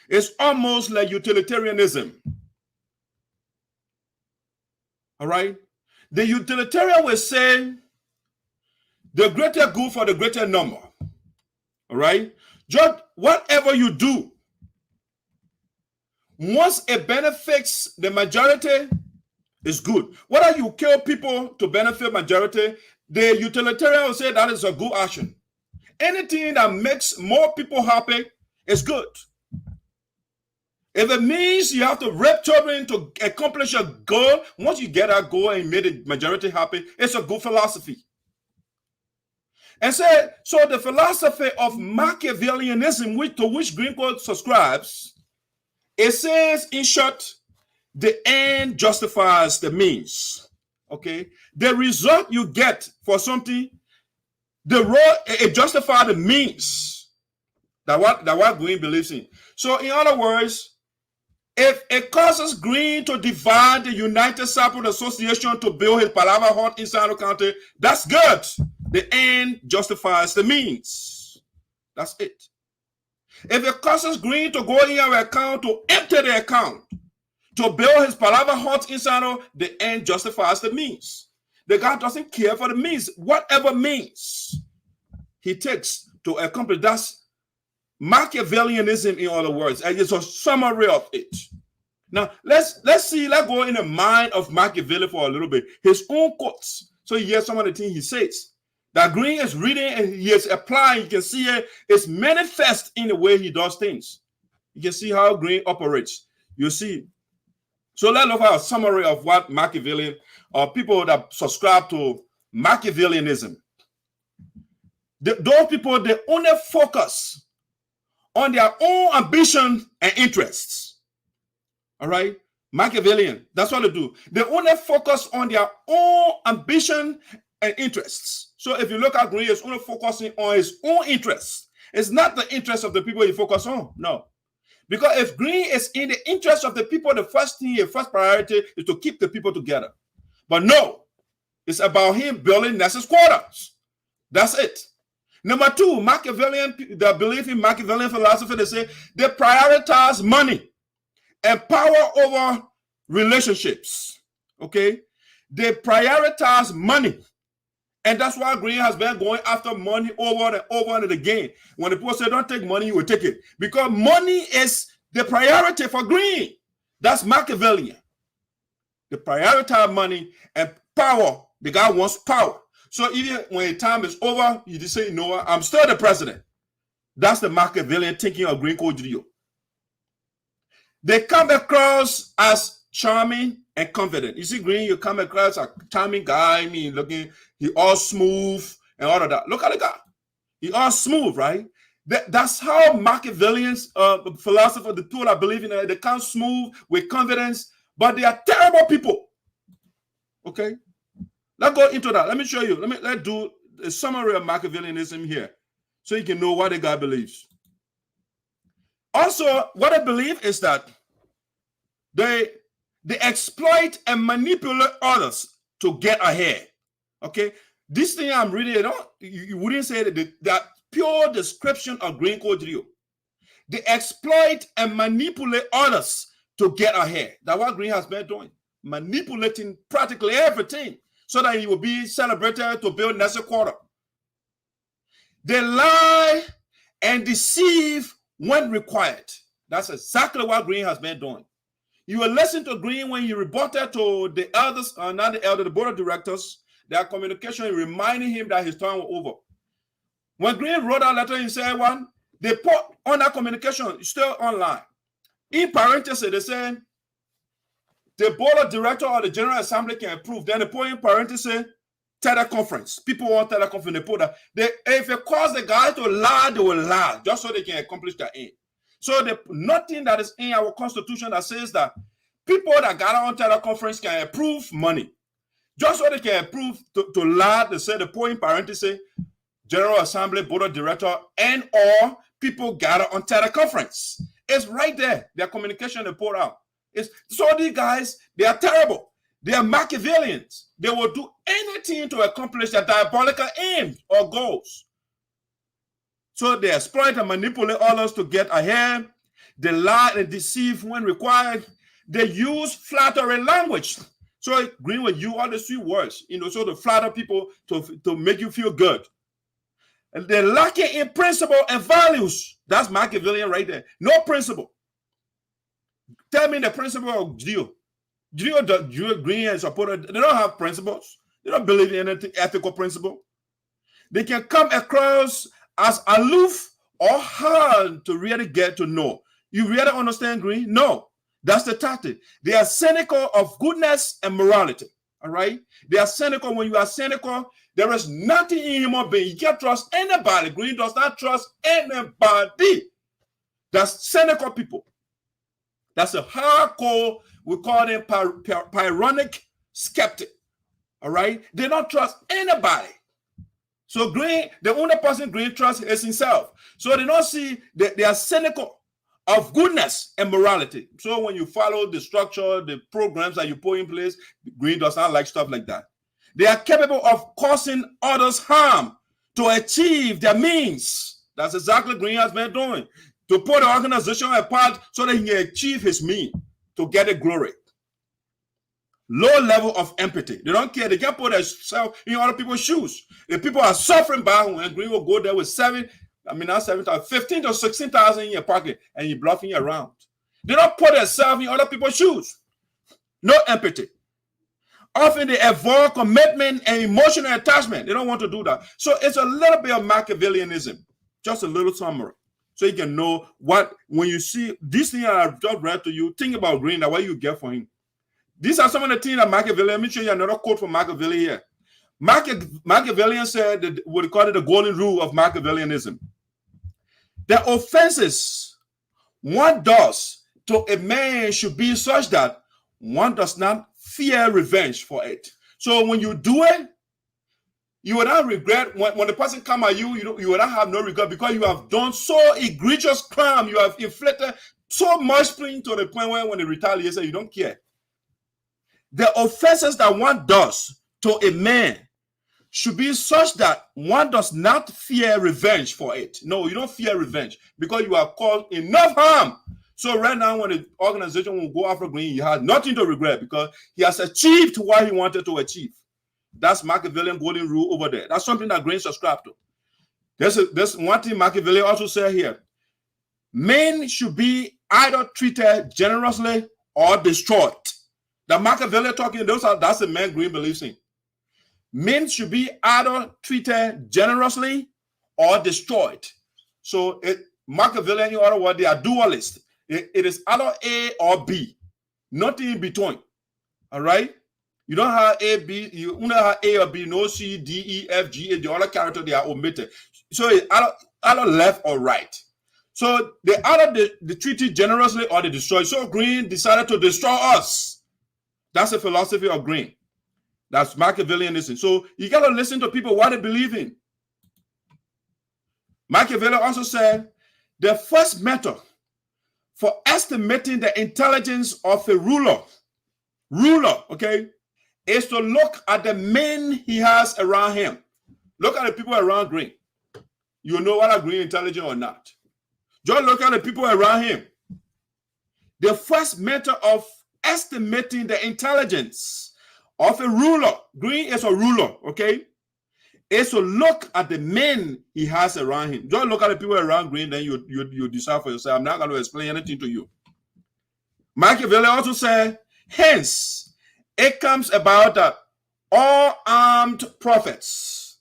Speaker 1: it's almost like utilitarianism. All right? The utilitarian will say the greater good for the greater number. All right? Just whatever you do, once it benefits the majority, it's good. Whether you kill people to benefit majority, the utilitarian will say that is a good action. Anything that makes more people happy is good. If it means you have to rape children to accomplish a goal, once you get that goal and made the majority happy, it's a good philosophy. And so the philosophy of Machiavellianism, to which Green Code subscribes, it says, in short, the end justifies the means. Okay? The result you get for something, it justifies the means. That what Green believes in. So, in other words, if it causes Green to divide the United Cyprus Association to build his Palaver Hut in SINOE County, that's good. The end justifies the means. That's it. If it causes Green to go in our account to empty the account to build his Palaver Hut in SINOE, the end justifies the means. The guy doesn't care for the means. Whatever means he takes to accomplish, that's Machiavellianism, in other words. And it's a summary of it. Now, let's go in the mind of Machiavelli for a little bit. His own quotes. So you hear some of the things he says. That Green is reading and he is applying. You can see it. It's manifest in the way he does things. You can see how Green operates. You see. So let's look at a summary of what Machiavellian or people that subscribe to Machiavellianism. Those people, they only focus on their own ambition and interests. All right? Machiavellian, that's what they do. They only focus on their own ambition and interests. So if you look at Green, he's only focusing on his own interests. It's not the interest of the people he focus on. No. Because if Green is in the interest of the people, the first priority is to keep the people together. But no, it's about him building Nexus quarters. That's it. Number two, Machiavellian, the belief in Machiavellian philosophy, they say they prioritize money and power over relationships. Okay? They prioritize money. And that's why Green has been going after money over and over and again. When the people say don't take money, you will take it. Because money is the priority for Green. That's Machiavellian. They prioritize money and power. The guy wants power. So even when the time is over, you just say, you know what, I'm still the president. That's the Machiavellian thinking of Green Code GELEO. They come across as charming and confident. You see, Green, you come across a charming guy. I mean, looking, he all smooth and all of that. Look at the guy. He all smooth, right? That's how Machiavellians, philosophers, the people that believe in it, they come smooth with confidence, but they are terrible people. Okay? Let's go into that. Let me show you. Let's do a summary of Machiavellianism here. so you can know what the guy believes. Also, what I believe is that they exploit and manipulate others to get ahead. Okay, this thing I'm reading, you wouldn't say that pure description of Green Code GELEO. They exploit and manipulate others to get ahead. That's what Green has been doing, manipulating practically everything so that he will be celebrated to build next quarter. They lie and deceive when required. That's exactly what Green has been doing. You will listen to Green when he reported to the elders, not the elder, the board of directors, their communication reminding him that his time was over. When Green wrote that letter, he said, one, they put on that communication, still online. In parentheses, they said, the board of directors or the General Assembly can approve. Then they put in parentheses, teleconference. People want teleconference. They put that. If it cause the guy to lie, they will lie, just so they can accomplish their aim. So nothing that is in our constitution that says that people that gather on teleconference can approve money. Just so they can approve to lie, they say the point in parentheses, General Assembly, Board of Director, and or people gather on teleconference. It's right there. Their communication they put out. So these guys, they are terrible. They are Machiavellians. They will do anything to accomplish their diabolical aims or goals. So they exploit and manipulate others to get ahead. They lie and deceive when required. They use flattering language. So Green will use all the sweet words, so to flatter people, to make you feel good. And they're lacking in principle and values. That's Machiavellian right there. No principle. Tell me the principle of GELEO. GELEO, Green and supporter, they don't have principles. They don't believe in anything ethical principle. They can come across as aloof or hard to really get to know. You really understand Green? No. That's the tactic. They are cynical of goodness and morality. All right? They are cynical. When you are cynical, there is nothing in human being. You can't trust anybody. Green does not trust anybody. That's cynical people. That's a hardcore, we call them pyrrhonic skeptic. All right? They don't trust anybody. So Green, the only person Green trusts is himself. So they don't see that they are cynical of goodness and morality. So when you follow the structure, the programs that you put in place, Green does not like stuff like that. They are capable of causing others harm to achieve their means. That's exactly Green has been doing. To put the organization apart so that he can achieve his mean, to get the glory. Low level of empathy. They don't care. They can't put themselves in other people's shoes. The people are suffering by when Green will go there with 15 to 16,000 in your pocket and you're bluffing around. They don't put themselves in other people's shoes. No empathy. Often they avoid commitment and emotional attachment. They don't want to do that. So it's a little bit of Machiavellianism. Just a little summary. So you can know what, when you see this thing I've just read to you, think about Green, that what you get for him. These are some of the things that Machiavellian, let me show you another quote from Machiavelli here. Machiavellian said that what we call it the golden rule of Machiavellianism. The offenses one does to a man should be such that one does not fear revenge for it. So when you do it, you will not regret. When the person come at you, you will not have no regret because you have done so egregious crime. You have inflicted so much pain to the point where when they retaliate, you don't care. The offenses that one does to a man should be such that one does not fear revenge for it. No, you don't fear revenge because you have caused enough harm. So right now, when the organization will go after Green, he has nothing to regret because he has achieved what he wanted to achieve. That's Machiavellian golden rule over there. That's something that Green subscribed to. There's one thing Machiavelli also said here. Men should be either treated generously or destroyed. The Machiavelli talking, that's the man Green believes in. Men should be either treated generously or destroyed. So Machiavellian, in other words, they are dualist. It is either A or B, nothing in between. All right? You don't have A, B, you only have A or B, no C, D, E, F, G, A, the other characters, they are omitted. So it's either left or right. So they either they treat it generously or they destroy. So Green decided to destroy us. That's the philosophy of Green. That's Machiavellianism. So you got to listen to people what they believe in. Machiavelli also said the first method for estimating the intelligence of a ruler, okay, is to look at the men he has around him. Look at the people around Green. You know whether Green intelligent or not. Just look at the people around him. The first method of estimating the intelligence of a ruler, Green is a ruler, okay, is to look at the men he has around him. Just look at the people around Green, then you decide for yourself. I'm not going to explain anything to you. Machiavelli also said, hence, it comes about that all armed prophets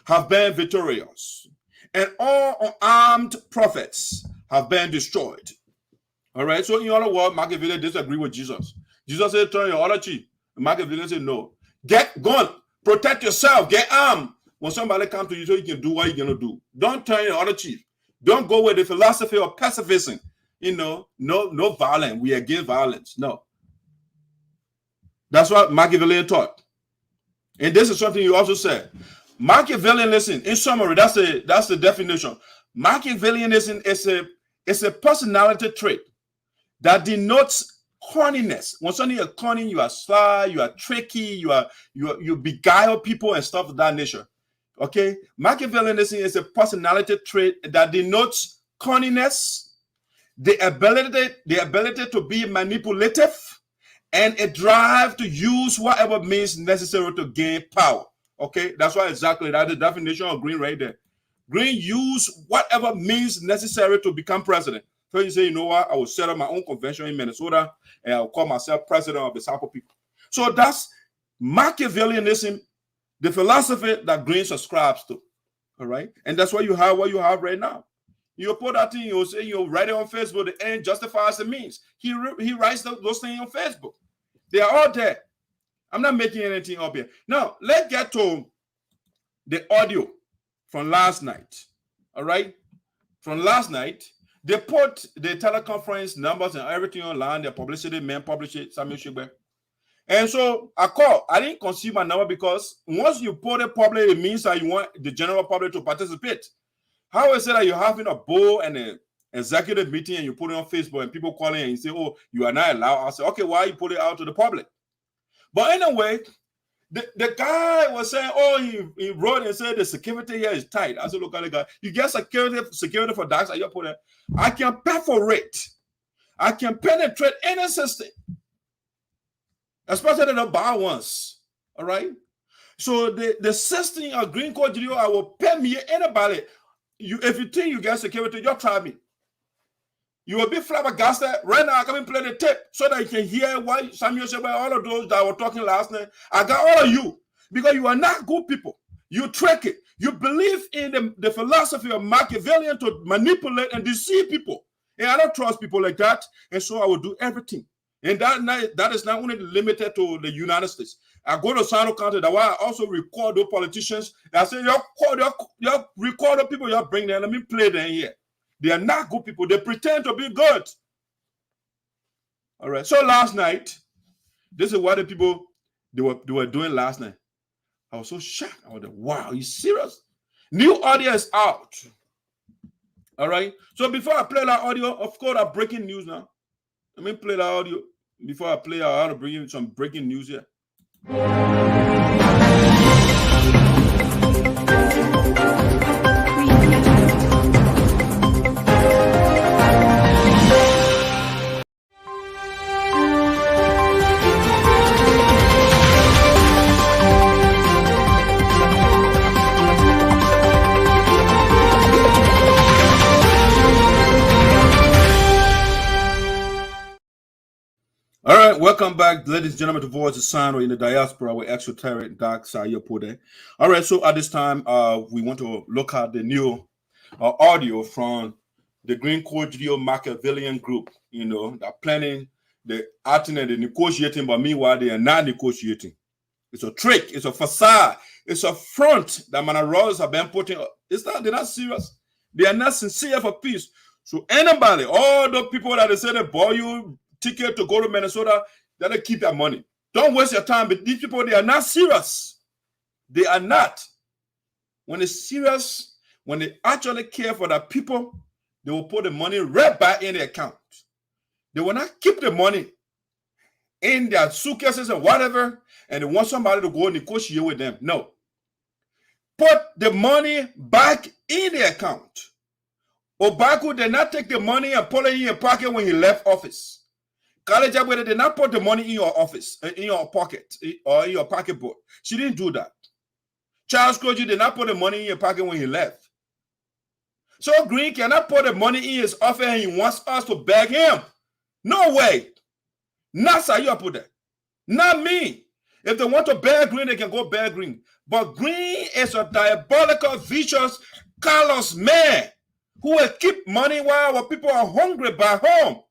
Speaker 1: have been victorious, and all unarmed prophets have been destroyed. All right, so in other words, Machiavelli disagree with Jesus. Jesus said, turn your other cheek. Machiavelli said, no. Get gun, protect yourself, get armed. When somebody comes to you, so you can do what you're going to do. Don't turn your other cheek. Don't go with the philosophy of pacifism. You know, no violence. We are against violence. No. That's what Machiavellian taught. And this is something you also said. Machiavellianism, in summary, that's the definition. Machiavellianism is a personality trait that denotes corniness. When somebody is corny, you are sly, you are tricky, you beguile people and stuff of that nature. Okay, Machiavellianism is a personality trait that denotes corniness, the ability to be manipulative, and a drive to use whatever means necessary to gain power. Okay, that's why exactly that's the definition of Green right there. Green use whatever means necessary to become president. So you say, you know what, I will set up my own convention in Minnesota and I'll call myself president of the South people. So that's Machiavellianism, the philosophy that Green subscribes to. All right, and that's what you have right now. You put that thing, you say, you write it on Facebook, the end justifies the means. He writes those things on Facebook. They are all there. I'm not making anything up here. Now, let's get to the audio from last night. All right? From last night, they put the teleconference numbers and everything online. The publicity man published it, Samuel Shigbe. And so I called. I didn't conceive my number because once you put it public, it means that you want the general public to participate. How is it that you're having a board and an executive meeting and you put it on Facebook and people calling and you say, oh, you are not allowed? I say, okay, why you put it out to the public? But anyway, the guy was saying, oh, he wrote and said the security here is tight. I said, look at the guy. You get security for dogs. I can perforate. I can penetrate any system, especially the bad ones. All right. So the system of Green Code GELEO, I will permeate anybody. If you think you get security, just try me. You will be flabbergasted. Right now, I come and play the tape so that you can hear what Samuel said about all of those that were talking last night. I got all of you because you are not good people. You trick it. You believe in the philosophy of Machiavellian to manipulate and deceive people. And I don't trust people like that. And so I will do everything. And that is not only limited to the United States. I go to SINOE County, that's why I also record those politicians. I say, you record the people, you bring them, let me play them here. They are not good people. They pretend to be good. All right. So last night, this is what the people they were doing last night. I was so shocked. I was like, wow, are you serious? New audio is out. All right. So before I play that audio, of course, I'm breaking news now. Let me play that audio. Before I play, I want to bring you some breaking news here. All right, welcome back, ladies and gentlemen, to Voice of SINOE in the diaspora with exoteric dark side. All right, so at this time, we want to look at the new audio from the Green Code GELEO Machiavellian group. You know, they're planning, they're acting and they're negotiating, but meanwhile, they are not negotiating. It's a trick, it's a facade, it's a front that Russ have been putting up. They're not serious. They are not sincere for peace. So anybody, all the people that they say they buy you ticket to go to Minnesota, that'll keep your money. Don't waste your time. But these people, they are not serious. They are not. When it's serious, when they actually care for the people, they will put the money right back in the account. They will not keep the money in their suitcases and whatever, and they want somebody to go negotiate with them. No. Put the money back in the account. Obaku did not take the money and put it in your pocket when he left office. College Abuela did not put the money in your office, in your pocket, or in your pocketbook. She didn't do that. Charles Croji did not put the money in your pocket when he left. So Green cannot put the money in his office and he wants us to beg him. No way. Not Sayua put that. Not me. If they want to beg Green, they can go beg Green. But Green is a diabolical, vicious, callous man who will keep money while our people are hungry back home.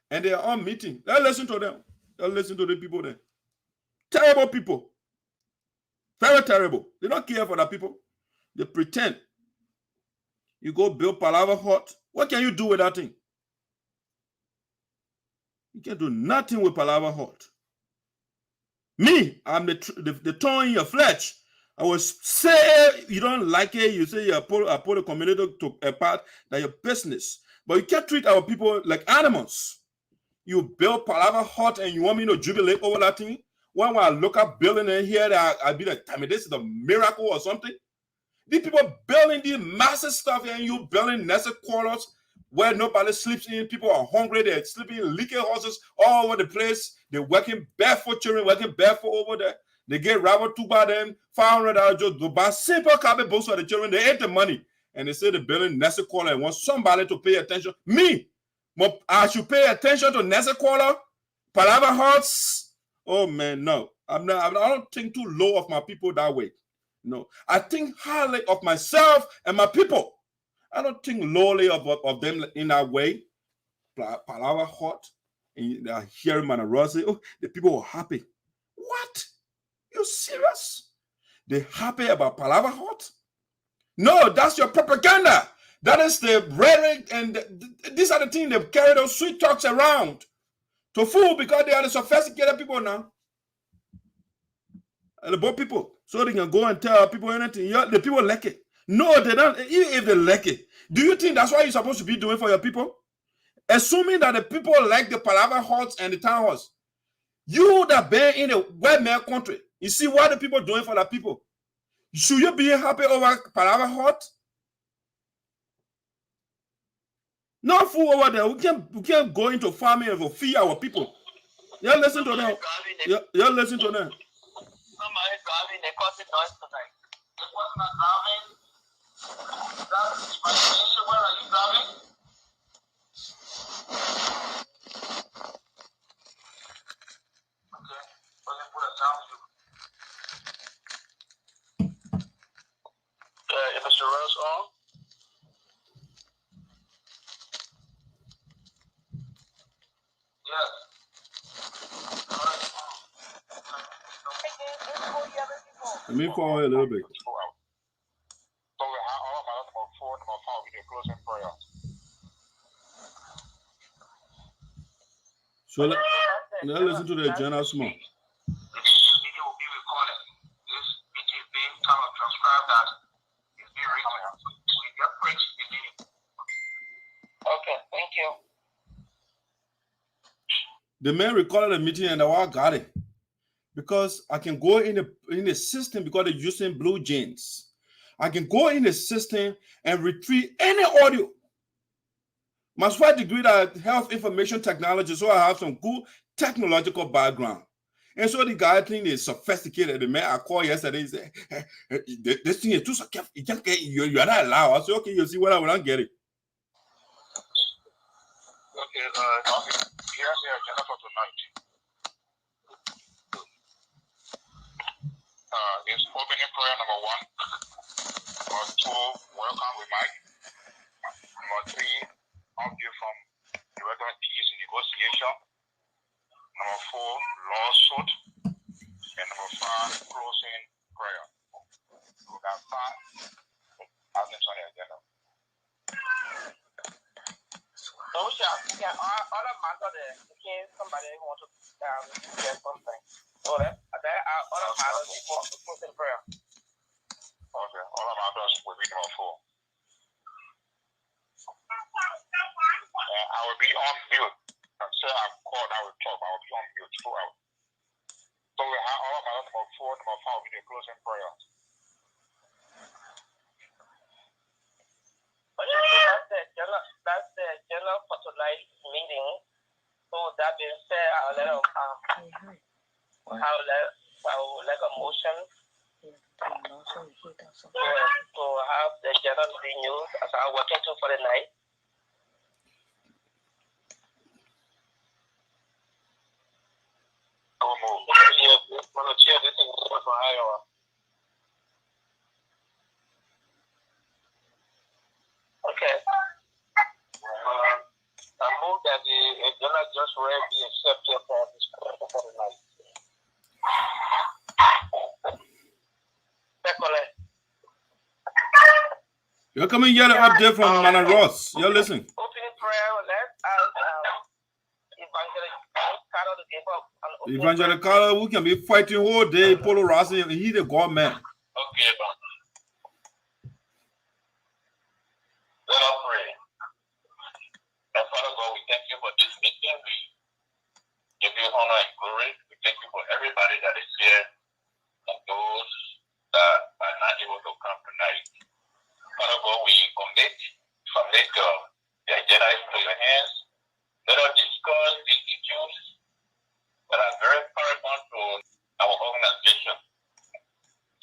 Speaker 1: And they are on meeting. Let's listen to them. Let's listen to the people there. Terrible people. Very terrible. They don't care for the people. They pretend. You go build Palaver Hut. What can you do with that thing? You can do nothing with Palaver Hut. Me, I'm the thorn in your flesh. I will say you don't like it. You say I put the community to a part that your business. But you can't treat our people like animals. You build Palaver Hut and you want me to jubilate over that thing? When I look up building in here, I'll be like, I mean, this is a miracle or something. These people building these massive stuff and you building nested quarters where nobody sleeps in. People are hungry. They're sleeping in leaking houses all over the place. They're working barefoot, children working barefoot over there. They get robbed to buy them $500 just to buy simple carpet books for the children. They ate the money. And they say they're building nested quarter and want somebody to pay attention. Me, I should pay attention to nested quarter, Palaver Huts. Oh man, no. I don't think too low of my people that way. No. I think highly of myself and my people. I don't think lowly of them in that way. Palaver Hut. And they're hearing Russ say, oh, the people were happy. What? You serious? They're happy about Palaver Hut? No, that's your propaganda. That is the rhetoric, and these are the things they've carried those sweet talks around to fool because they are the sophisticated people now. And the bold people. So they can go and tell people anything. Yeah, the people like it. No, they don't. Even if they like it, do you think that's what you're supposed to be doing for your people? Assuming that the people like the Palaver Huts and the town halls. You that been in a white man country, you see what the people doing for the people. Should you be happy over Palaver Hut? No fool over there. We can't go into farming and feed our people. Yeah, listen to them. Yeah, listen to them.
Speaker 5: Somebody driving, they causing noise tonight. It was not driving. That's imagination. Where are you driving? Okay, well, then put it down to you. If Mr. Russ on? Yes.
Speaker 1: Let me forward a little bit. So let's listen to the general small.
Speaker 5: This meeting will be recorded. This meeting is being transcribed that it's being recorded. We get preached the meeting. Okay, thank you.
Speaker 1: The man recorded the meeting and the wife got it. Because I can go in the system because they're using blue jeans. I can go in the system and retrieve any audio. My slight degree that health information technology, so I have some good technological background. And so the guy think is sophisticated. The man I called yesterday, he said, hey, this thing is too sophisticated. You can't get you're not allowed. I said, okay, you see what I will not get it.
Speaker 5: Okay, here's the agenda for tonight. It's opening prayer number 1. Number 2, welcome with Mike. Number 3, update from the regular peace negotiation. Number 4, lawsuit. And number 5, closing prayer. So we got 5 items on the agenda. So we got other matter there in case somebody wants to get something. So that other matters before closing prayer. number 4, number 5 will be the closing prayer. Okay, so that's the general for tonight's meeting. So that being said, I'll let a motion to have the general meeting news as I'm working to for the night. Okay. I move that the agenda just read be accepted for this for the night. Secondly,
Speaker 1: You're coming here to update from Mana Ross. You're listening.
Speaker 5: opening prayer, let's ask Evangelist Carol to give up an opening
Speaker 1: Evangelist Carla, we can be fighting all day, polarizing. He the God man.
Speaker 5: Okay, let us pray. And Father God, we thank you for this meeting. We give you honor and glory. We thank you for everybody that is here and those that are not able to come tonight. Father God, we commit the agenda into your hands. Let us discuss these issues that are very paramount to our organization.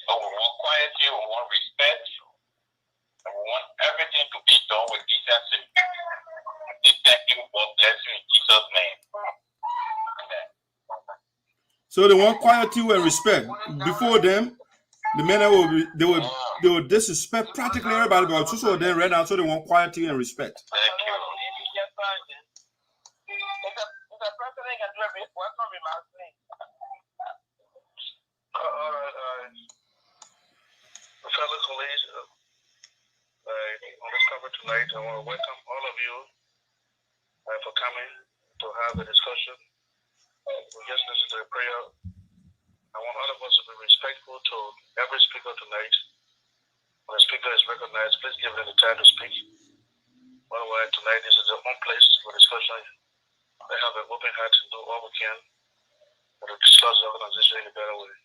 Speaker 5: So we want quality, we want respect, and we want everything to be done with decency. We thank you, God bless you in Jesus' name. Amen.
Speaker 1: So they want quality and respect. Before them, the men they will disrespect practically everybody, but two of them right now, so they want quality and respect.
Speaker 5: Thank you. The president can do a welcome remarks, please. All right. Fellow colleagues, on this cover tonight, I want to welcome all of you for coming to have a discussion. We just listened to a prayer. I want all of us to be respectful to every speaker tonight. When a speaker is recognized, please give them the time to speak. Otherwise, tonight this is the one place for discussion. They have an open heart to do all we can to discuss the organization in a better way.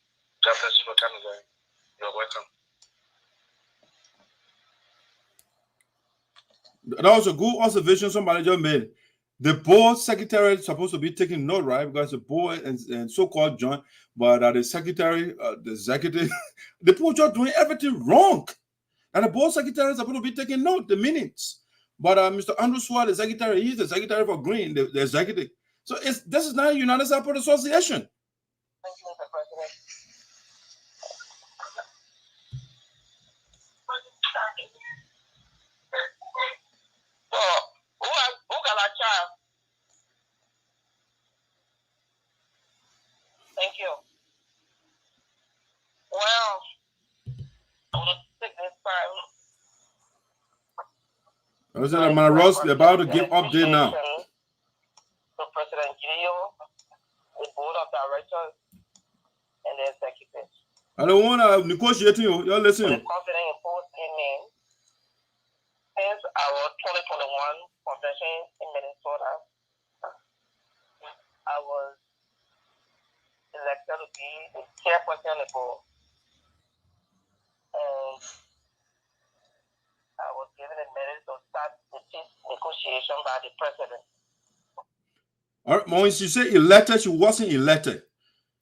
Speaker 5: God bless you for coming, guys. You're welcome.
Speaker 1: That was a good observation somebody just made. The board secretary is supposed to be taking note, right? Because the board and so-called joint, but the secretary, the executive, the people are doing everything wrong. And the board secretary is supposed to be taking note, the minutes. But Mr. Andrew Swart, the secretary, he's the secretary for Green, the executive. So this is not a United Support Association.
Speaker 5: Thank you, Mr. President. Who got a child? Thank you. Well, I want to take this time.
Speaker 1: I was at Mana Ross, they're about to give update now.
Speaker 5: To President GELEO, the board of directors, and the executives.
Speaker 1: I don't want to negotiate you. You're listening.
Speaker 5: The confidence imposed in me since our 2021 convention in Minnesota. I was elected to be the chairperson of the board. And I was given a minute to start the peace negotiation by the president.
Speaker 1: All right, when she said elected, she wasn't elected.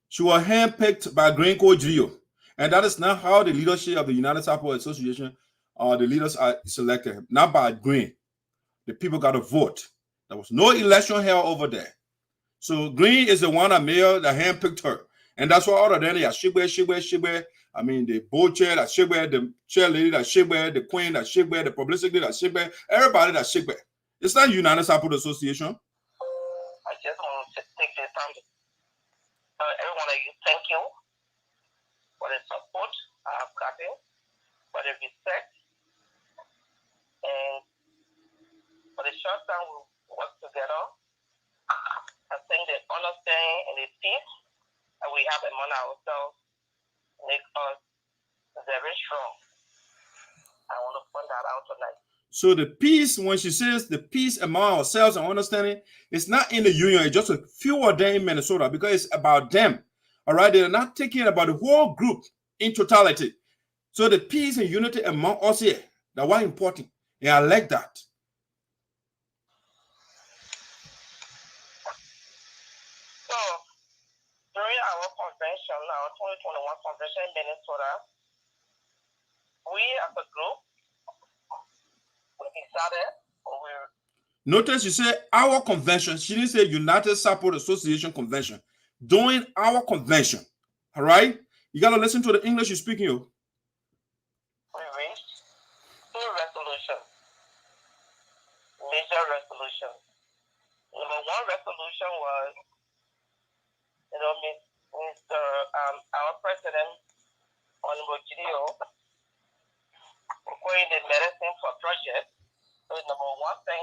Speaker 1: She was handpicked by Green GELEO. And that is not how the leadership of the United Support Association or the leaders are selected, not by Green. The people got to vote. There was no election held over there. So Green is the one that handpicked her. And that's why all of them, they are Shigbe. I mean, the board chair that Shigbe, the chair lady that Shigbe, the queen that Shigbe, the publicity that Shigbe, everybody that Shigbe. It's not United Support Association.
Speaker 5: I just want to take this time to tell everyone of you thank you for the support I have gotten, for the respect, and for the short time we work together. I think the understanding and the peace that we have among ourselves make us very strong. I want to point that out tonight.
Speaker 1: So the peace, when she says the peace among ourselves and understanding, it's not in the union. It's just a few of them in Minnesota because it's about them. All right, they're not thinking about the whole group in totality. So the peace and unity among us here, that's why important. And I like that.
Speaker 5: So during our convention, our 2021 convention in Minnesota, we as a group, we decided,
Speaker 1: notice you say our convention. She didn't say United Support Association convention. During our convention, all right? You got to listen to the English you're speaking.
Speaker 5: We reached 2 resolutions, major resolutions. Number 1 resolution was, Mr. Our president, Honorable GELEO, requiring the medicine for project. So number 1 thing.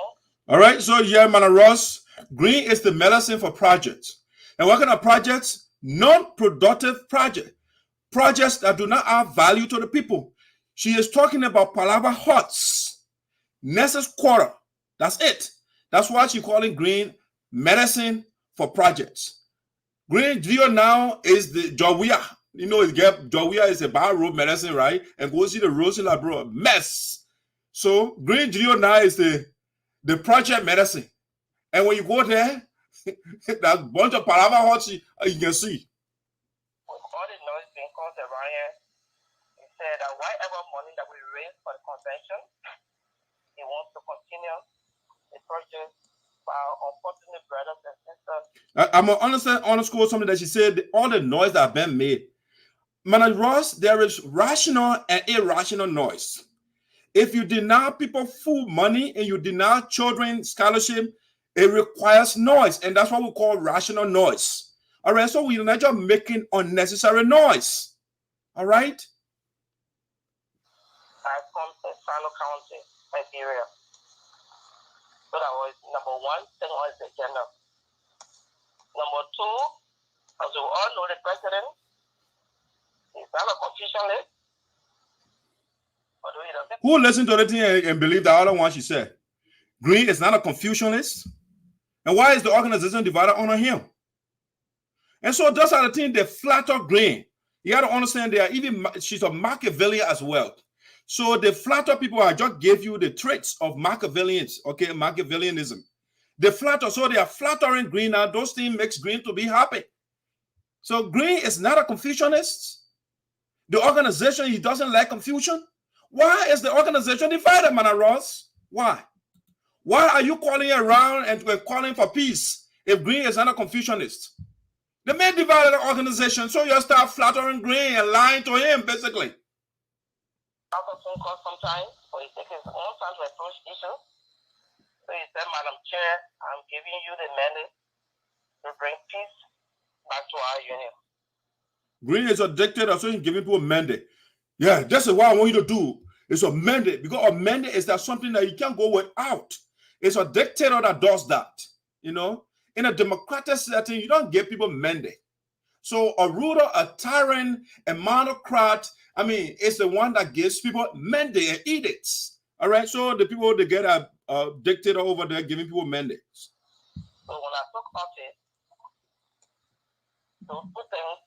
Speaker 1: All right, so yeah, man, Ross, green is the medicine for projects. And what kind of projects? Non-productive projects. Projects that do not add value to the people. She is talking about palaver huts, nurses' quarter. That's it. That's why she's calling green medicine for projects. Green GELEO now is the Jawia. You know, Jawia is a bad road medicine, right? And go see the Rosy Labro mess. So green GELEO now is the project medicine. And when you go there, that bunch of palaver huts you can see.
Speaker 5: With all the noise being caused around here, he said that whatever money that we raise for the convention, he wants to continue the project for our unfortunate brothers and sisters.
Speaker 1: I'm going to underscore something that she said, all the noise that have been made. Man, Ross, there is rational and irrational noise. If you deny people food money and you deny children scholarship, it requires noise, and that's what we call rational noise. All right, so we're not just making unnecessary noise. All right?
Speaker 5: I come to SINOE County, Liberia. So that was number 1 thing on the agenda. Number 2, as we all know, the president is not a confucianist.
Speaker 1: Who listened to the thing and believe the other one she said? Green is not a Confucianist. And why is the organization divided under him? And so those are the things that flatter Green. You got to understand they are even, she's a Machiavellian as well. So the flatter people, I just gave you the traits of Machiavellians, okay, Machiavellianism. They flatter, so they are flattering Green now. Those things makes Green to be happy. So Green is not a Confucianist. The organization, he doesn't like Confucian. Why is the organization divided, man, Ross? Why? Why are you calling around and we're calling for peace if Green is not a Confucianist? They may divide the organization, so you start flattering Green and lying to him, basically.
Speaker 5: I have a phone call sometimes, but he takes his own time to approach issues. So he said, Madam Chair, I'm giving you the mandate to bring peace back to our union.
Speaker 1: Green is a dictator, so he's giving people a mandate. Yeah, this is what I want you to do. It's a mandate, because a mandate is that something that you can't go without. It's a dictator that does that. You know, in a democratic setting, you don't give people mandate. So a ruler, a tyrant, a monocrat, I mean, it's the one that gives people mandate and edicts. All right, so the people, they get a dictator over there giving people mandates.
Speaker 5: So when I took office, those 2 things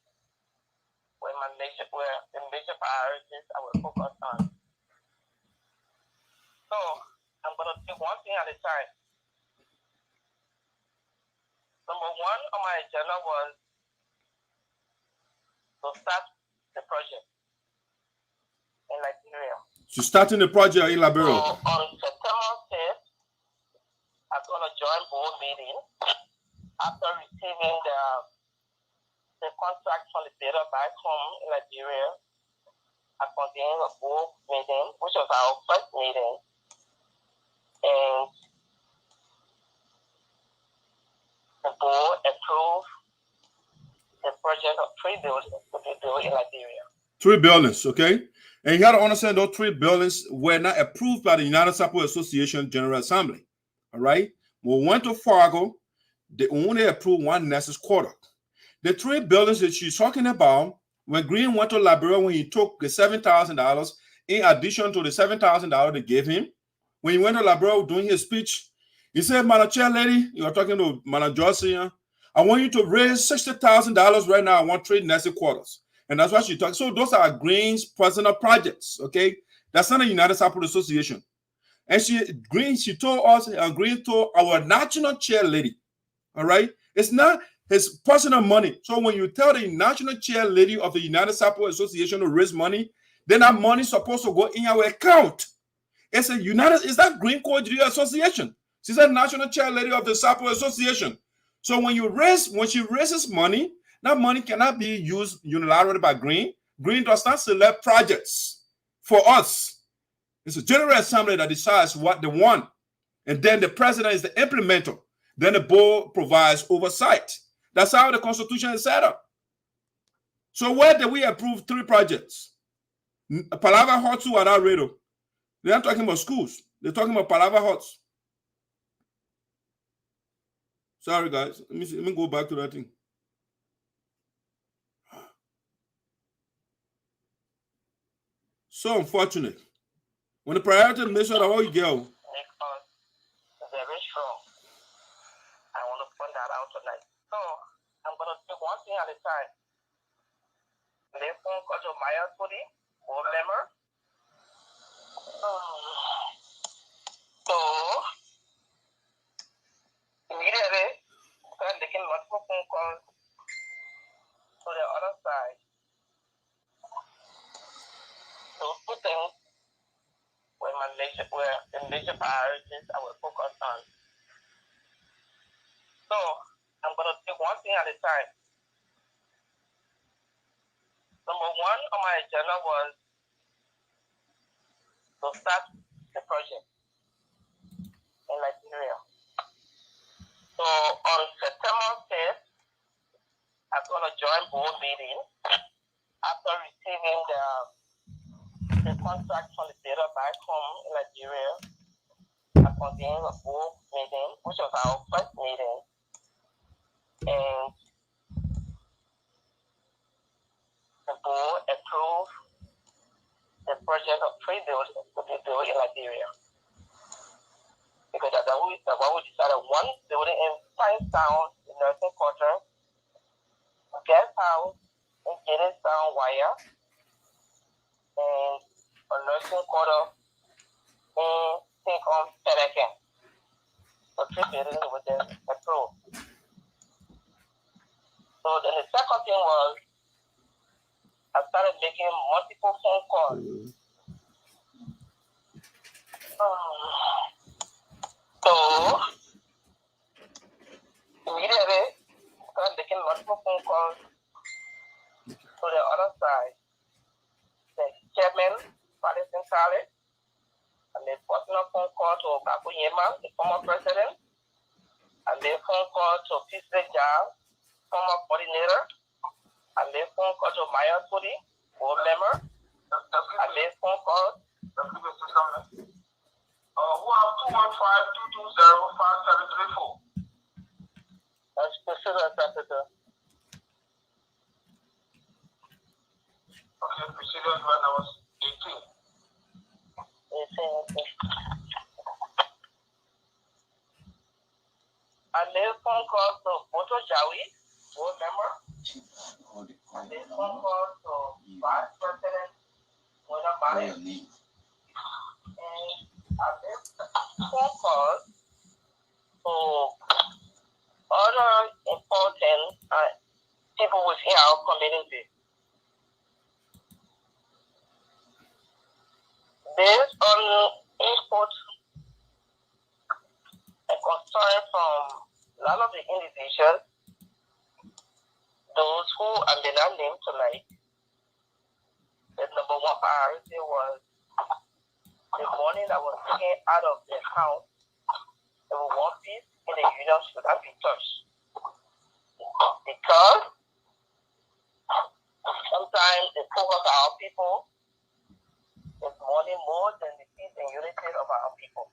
Speaker 5: were the major priorities I will focus on. So I'm going to take one thing at a time. Number 1 on my agenda was to start the project in Liberia.
Speaker 1: So starting the project in Liberia.
Speaker 5: So on September 5th, I'm going to join board meeting after receiving the contract from the bidder back home in Liberia. I convened a board meeting, which was our first meeting, and the board approved the project of 3 buildings to be built in Liberia.
Speaker 1: 3 buildings, okay? And you got to understand those 3 buildings were not approved by the United Support Association General Assembly, all right? When we went to Fargo, they only approved 1 nurse's quarter. The 3 buildings that she's talking about, when Green went to Liberia, when he took the $7,000, in addition to the $7,000 they gave him, when he went to Liberia doing his speech, he said, Madam Chair Lady, you are talking to Madam Johnson, I I want you to raise $60,000 right now. I want trade nested quarters. And that's what she talks. So those are Greene's personal projects, okay? That's not a United Sapper Association. And she told us, Greene told our national chair lady, all right? It's not his personal money. So when you tell the national chair lady of the United Sapper Association to raise money, then that money is supposed to go in our account. It's that Greene Coordinator Association. She's a national chair lady of the Sapper Association. So when she raises money, that money cannot be used unilaterally by Greene. Greene does not select projects for us. It's a General Assembly that decides what they want. And then the president is the implementer. Then the board provides oversight. That's how the Constitution is set up. So where did we approve 3 projects? Palaver Huts were not radio. They're not talking about schools. They're talking about Palaver Huts. Sorry, guys. Let me go back to that thing. So unfortunate. When the priority is sure that what you go.
Speaker 5: Very strong. I want to point that out tonight. So I'm going to take one thing at a time. The phone call to Maya Pudi, board member. So immediately, I'm making multiple phone calls to the other side. So 2 things were the major priorities I will focus on. So I'm going to take one thing at a time. Number 1 on my agenda was to start the project in Liberia. So on September 5th, I'm going to join board meeting after receiving the contract from the data back home in Liberia. I convened a board meeting, which was our first meeting, and the board approved the project of 3 buildings to be built in Liberia. Because that's what we decided: 1 building in Science the nursing quarter, a guest house in Jamestown, Wire, and a nursing quarter in Tinkham, Pelican. So 3 buildings were then approved. So then the second thing was, I started making multiple phone calls. So immediately, I started making multiple phone calls to the other side. The chairman, Palestine College, I made personal phone call to Babu Yema, the former president. I made phone call to PSEUDO, former coordinator. I made phone call to Maya Pudi, board member. I made phone calls. Who have 215-220-5734? That's PSEUDO Secretary. Okay, PSEUDO when I was 18. Okay. I made phone calls to Boto Jawi, board member. I made phone calls to Vice President Mona Mane. And I made phone calls to other important people within our community. Based on input and concern from a lot of the individuals, those who I may not name tonight, the number 1 priority was the money that was taken out of the account. The 1 piece in the union should not be touched. Because sometimes the focus of our people is money more than the peace and unity of our people.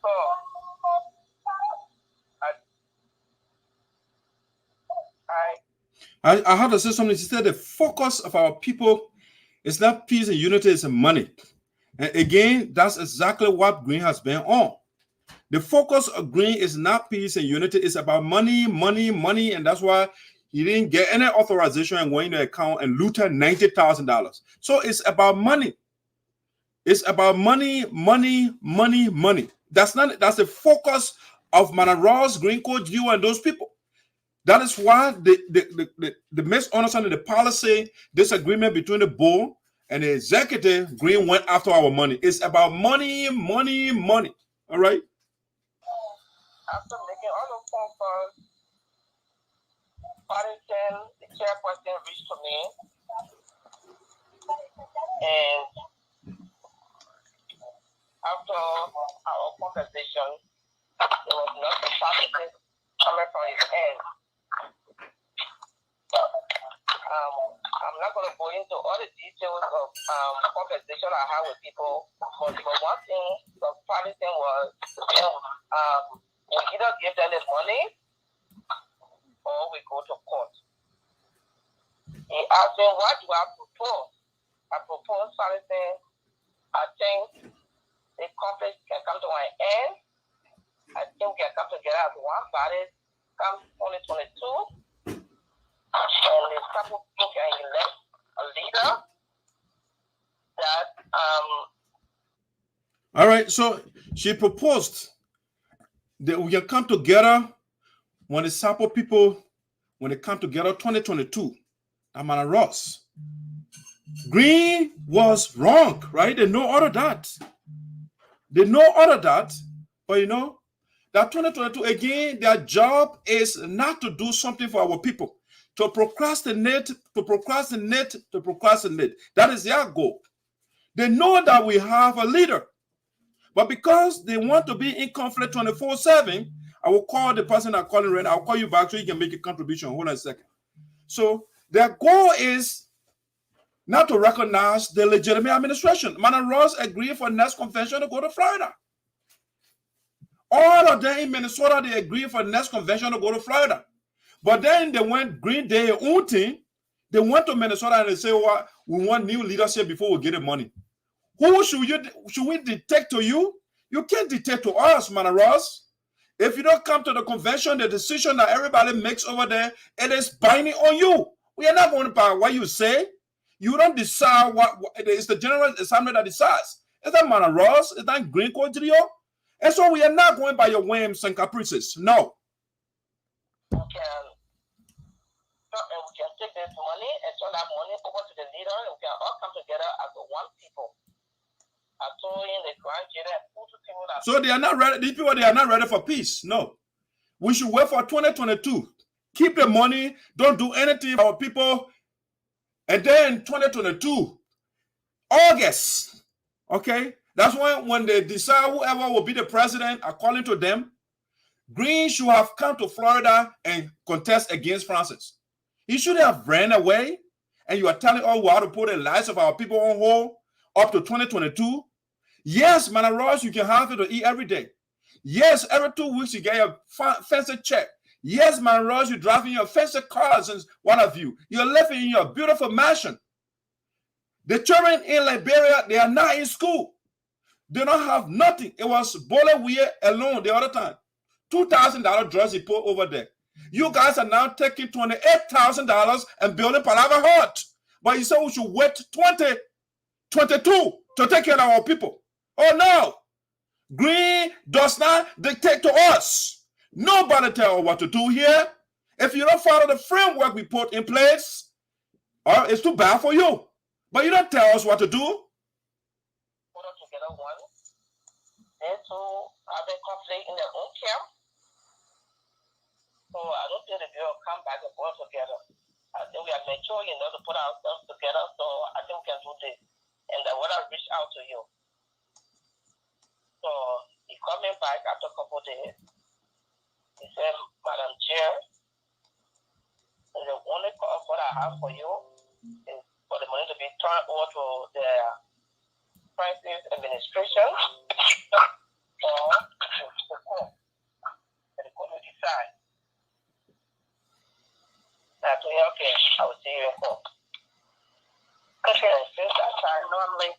Speaker 5: So,
Speaker 1: I had to say something. She said the focus of our people is not peace and unity, it's money. And again, that's exactly what Greene has been on. The focus of Green is not peace and unity. It's about money, money, money, and that's why he didn't get any authorization and went in the account and looted $90,000. So it's about money. It's about money, money, money, money. That's the focus of Mana Ross, Green Coach View, and those people. That is why the misunderstanding, the policy disagreement between the board and the executive, Green went after our money. It's about money, money, money. All right.
Speaker 5: After making all the phone calls, Paddington, the chairperson, reached to me, and after our conversation, there was not a positive coming from his end. I'm not going to go into all the details of conversation I had with people, but one thing the Paddington was, we either give them the money or we go to court. He asked me, what do I propose? I propose something. I think the conflict can come to an end. I think we can come together as one body come 2022. And the couple people can elect a leader that
Speaker 1: all right, so she proposed that we can come together when the sample people, when they come together 2022. Amana Ross. Green was wrong, right? They know all of that. They know all of that, but you know, that 2022, again, their job is not to do something for our people, to procrastinate, to procrastinate, to procrastinate. That is their goal. They know that we have a leader, but because they want to be in conflict 24/7, I will call the person I'm calling right now. I'll call you back so you can make a contribution. Hold on a second. So their goal is not to recognize the legitimate administration. Mana Ross agreed for next convention to go to Florida. All of them in Minnesota, they agreed for next convention to go to Florida. But then they went Green Day own thing. They went to Minnesota and they say, well, we want new leadership before we get the money. Who should we dictate to you? You can't dictate to us, Mana Ross. If you don't come to the convention, the decision that everybody makes over there, it is binding on you. We are not going by what you say. You don't decide what it's the General Assembly that decides. Is that Mana Ross? Is that Green Contrio? And so we are not going by your whims and caprices. No.
Speaker 5: We can take this money and turn that money over to the leader, and we can all come together as one people. I told him the grand jury and two people that.
Speaker 1: So they are not ready. These people, they are not ready for peace. No. We should wait for 2022. Keep the money. Don't do anything for our people. And then 2022, August, okay? That's when they decide whoever will be the president, according to them. Green should have come to Florida and contest against Francis. He should have ran away, and you are telling us we have to put the lives of our people on hold up to 2022. Yes, Mana Ross, you can have it to eat every day. Yes, every 2 weeks you get your fancy check. Yes, Mana Ross, you're driving your fancy cars and what have you. You're living in your beautiful mansion. The children in Liberia, they are not in school. They don't have nothing. It was Bolawia alone the other time. $2,000 drugs he put over there. You guys are now taking $28,000 and building Palaver Hut. But you said we should wait 2022 to take care of our people. Oh no. Green does not dictate to us. Nobody tell us what to do here. If you don't follow the framework we put in place, it's too bad for you. But you don't tell us what to do.
Speaker 5: Put them together one. They two have a conflict in their own camp. So I don't think they will come back and work together. I think we are mature enough to put ourselves together. So I think we can do this. And I want to reach out to you. So he coming back after a couple of days. He said, Madam Chair, the only offer I have for you is for the money to be turned over to the Francis administration or the court. And the court will decide. I told him, okay, I will see you in court. Okay, since that time, normally,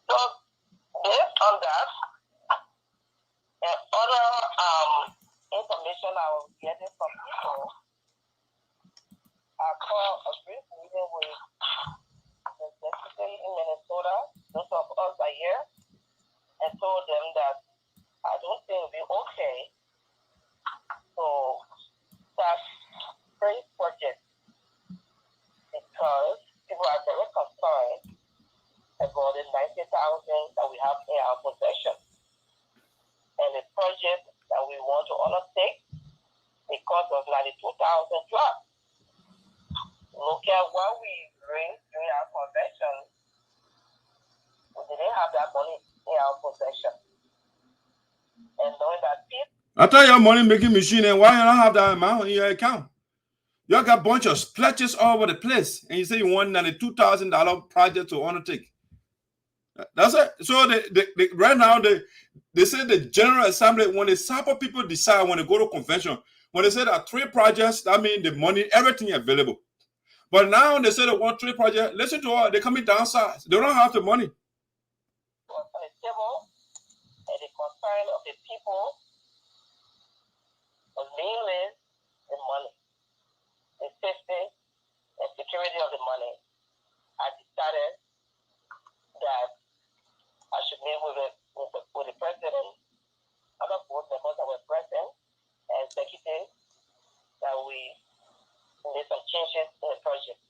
Speaker 5: So based on that and other information I was getting from people, I called a brief meeting with the secretary in Minnesota, those of us are here, and told them that I don't think it'll be okay to start free projects because people are very concerned about the 90,000 that we have in our possession. And the project that we want to undertake, it costs us 92,000 plus. Look at what we raised during our convention. We didn't have that money in our possession. And knowing that people...
Speaker 1: I thought your money making machine, and why you don't have that amount in your account? You got a bunch of splotches all over the place, and you say you want $92,000 project to undertake. That's it. So they right now they say the General Assembly, when the sample people decide when they go to convention, when they say there are 3 projects, that means the money, everything available. But now they say they want 3 projects. Listen to all, they're coming downside. They don't have the money.
Speaker 5: On the table, and the concern of the people, the mainly the money, the safety and security of the money. I decided that I should meet with the president, other board members that were present, and executives, that we made some changes in the project.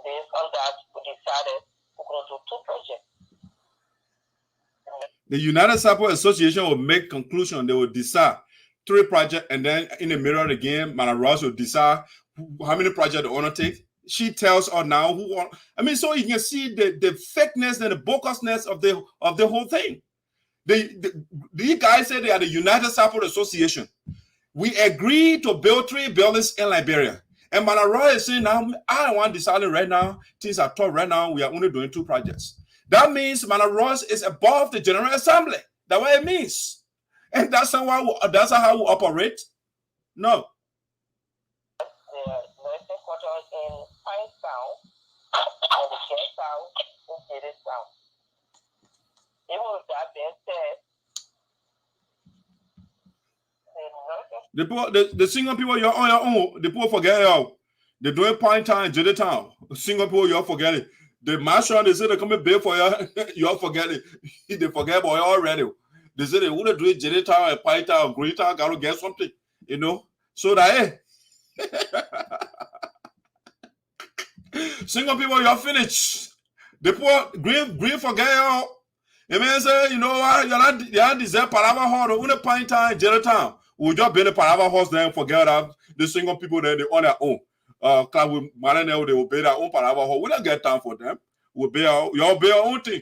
Speaker 5: Based on that, we decided we're going to do 2 projects.
Speaker 1: The United Sample Association will make conclusion. They will decide 3 projects, and then in the middle of the game, Madam Russ will decide how many projects they want to take. She tells us now who want. I mean, so you can see the fakeness and the bocusness of the whole thing. These guys say they are the United Sample Association. We agreed to build 3 buildings in Liberia. And Madam Russ is saying now, I don't want to decide right now. Things are tough right now. We are only doing 2 projects. That means Madam Russ is above the General Assembly. That's what it means. And that's how we operate. No.
Speaker 5: The nursing quarters in Pine Town and the care town in City Town. Even with that being said,
Speaker 1: The single people you're on your own, the people forget it. They're doing Pine Town and Jelly Town. Single people, you're forgetting. The marshal, they say they come and pay for you, you're forgetting. They forget about you already. They say they want to do it Jelly Town and Pine Town, Green Town, got to get something, you know. So that, hey. Single people, you're finished. The poor green forget you. It means, you know what, you don't deserve Palaver Hall, or the Pine Town, Jelly Town. We'll just build a Palaver House there and forget that the single people there, they on their own. They will pay their own Palaver Hall. We don't get time for them. We'll pay y'all pay your own thing.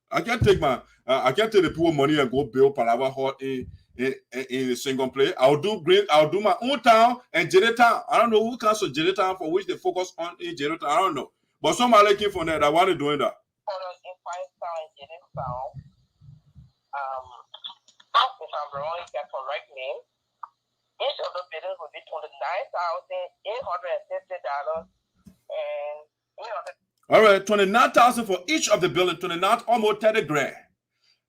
Speaker 1: I can't take the people money and go build Palaver Hall in a single place. I'll do my own town and Jelly Town. I don't know who comes to Jelly Town for which they focus on in Jelly Town. I don't know. But somebody looking for that. Why they doing that?
Speaker 5: In Pine Town and Jelly Town, if I'm wrong, you can correct me. Each of the buildings will be $29,850 and
Speaker 1: all right, $29,000 for each of the buildings. 29, almost 30 grand.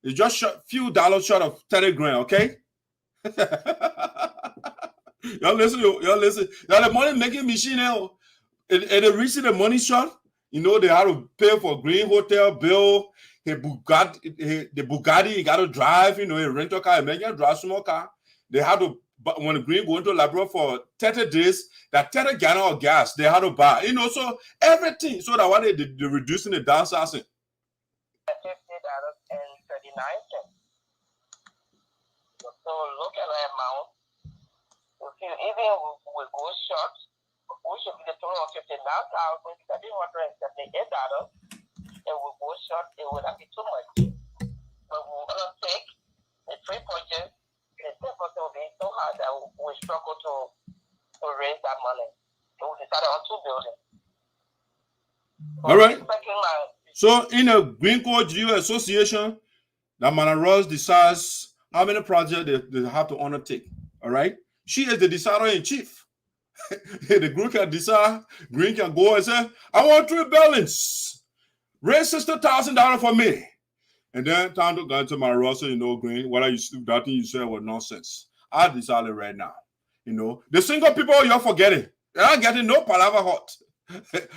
Speaker 1: It's just a few dollars short of 30 grand, okay? Y'all listen. Y'all the money making machine now. And they reach the money short. You know, they have to pay for Green Hotel bill. The Bugatti, you got to drive, you know, a rental car, and you drive small car. They have to, but when the Green go into Liberia for 30 days, that 30 gallon of gas, they have to buy, you know, so everything. So that why they're reducing the downsizing.
Speaker 5: $50.39. So look at the amount. If you even will go short, we should be the total of $59,778. It will go short, it will not be too much. But we're going to take the 3 projects, the 10% will be so hard that we struggle to raise that money. So we decided on 2 buildings. So
Speaker 1: all right. So in a Green Code GEO Association, that Madam Russ decides how many projects they have to undertake. All right. She is the decider in chief. The group can decide. Green can go and say, I want 3 buildings. Raise $60,000 for me. And then time to go to my Russell, Green, whether you that thing you said was nonsense. I decided right now, the single people you're forgetting. They're not getting no palaver hot.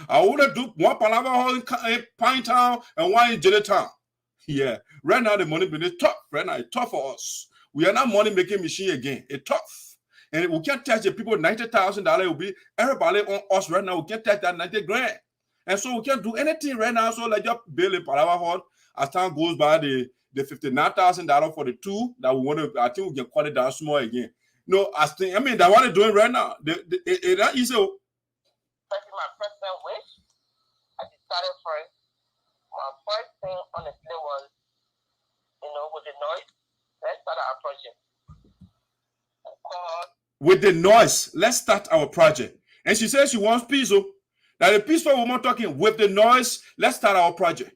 Speaker 1: I would do one palaver hot in Pine Town and one in Jelly Town. Yeah, right now the money been tough. Right now it's tough for us. We are not money making machine again. It's tough. And we can't touch the people $90,000 will be everybody on us right now. We can't touch that 90 grand. And so we can't do anything right now. So like just build a palaver hot. As time goes by, the $59,000 for the two that we want to, I think we can cut it down small again. No, that's what they're doing right now. It's not easy.
Speaker 6: My personal wish, I decided first. My first thing honestly was, with the noise, let's start our project.
Speaker 1: With the noise, let's start our project. And she says she wants peace. That the peaceful woman talking with the noise, let's start our project.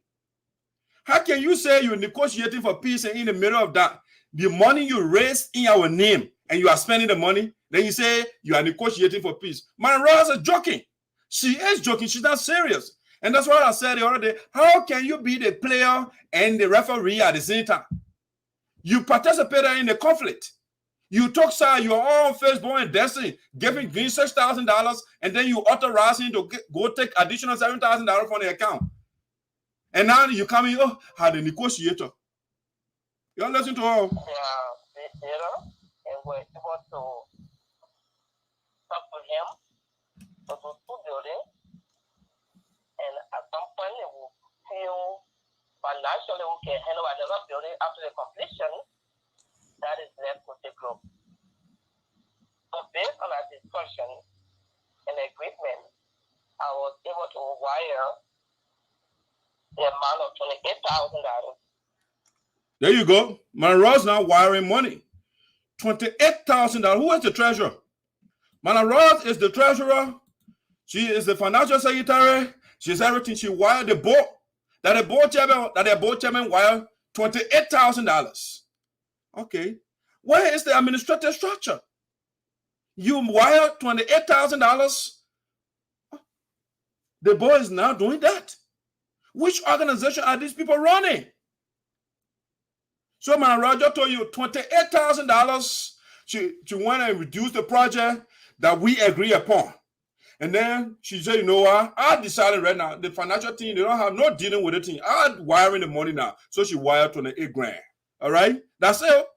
Speaker 1: How can you say you're negotiating for peace and in the middle of that, the money you raise in our name and you are spending the money, then you say you are negotiating for peace? My Ross is joking. She is joking. She's not serious. And that's what I said the other day. How can you be the player and the referee at the same time? You participated in the conflict. You took side, you are all on Facebook and dancing, giving Green $6,000, and then you authorize him to go take additional $7,000 from the account. And now you come in, had a negotiator. You listen to her.
Speaker 6: Yeah, and we're able to talk to him, to do two building, and at some point we will feel financially we can handle another building after the completion that is left with the group. So based on our discussion and agreement, I was able to wire the amount of $28,000.
Speaker 1: There you go. Ross now wiring money. $28,000. Who is the treasurer? Ross is the treasurer. She is the financial secretary. She's everything. She wired the board. That the board chairman wired $28,000. Okay. Where is the administrative structure? You wired $28,000. The board is now doing that. Which organization are these people running? So my Roger told you $28,000. She went and reduced the project that we agree upon. And then she said, you know what? I decided right now, the financial team, they don't have no dealing with the team. I'm wiring the money now. So she wired $28 grand. All right? That's it.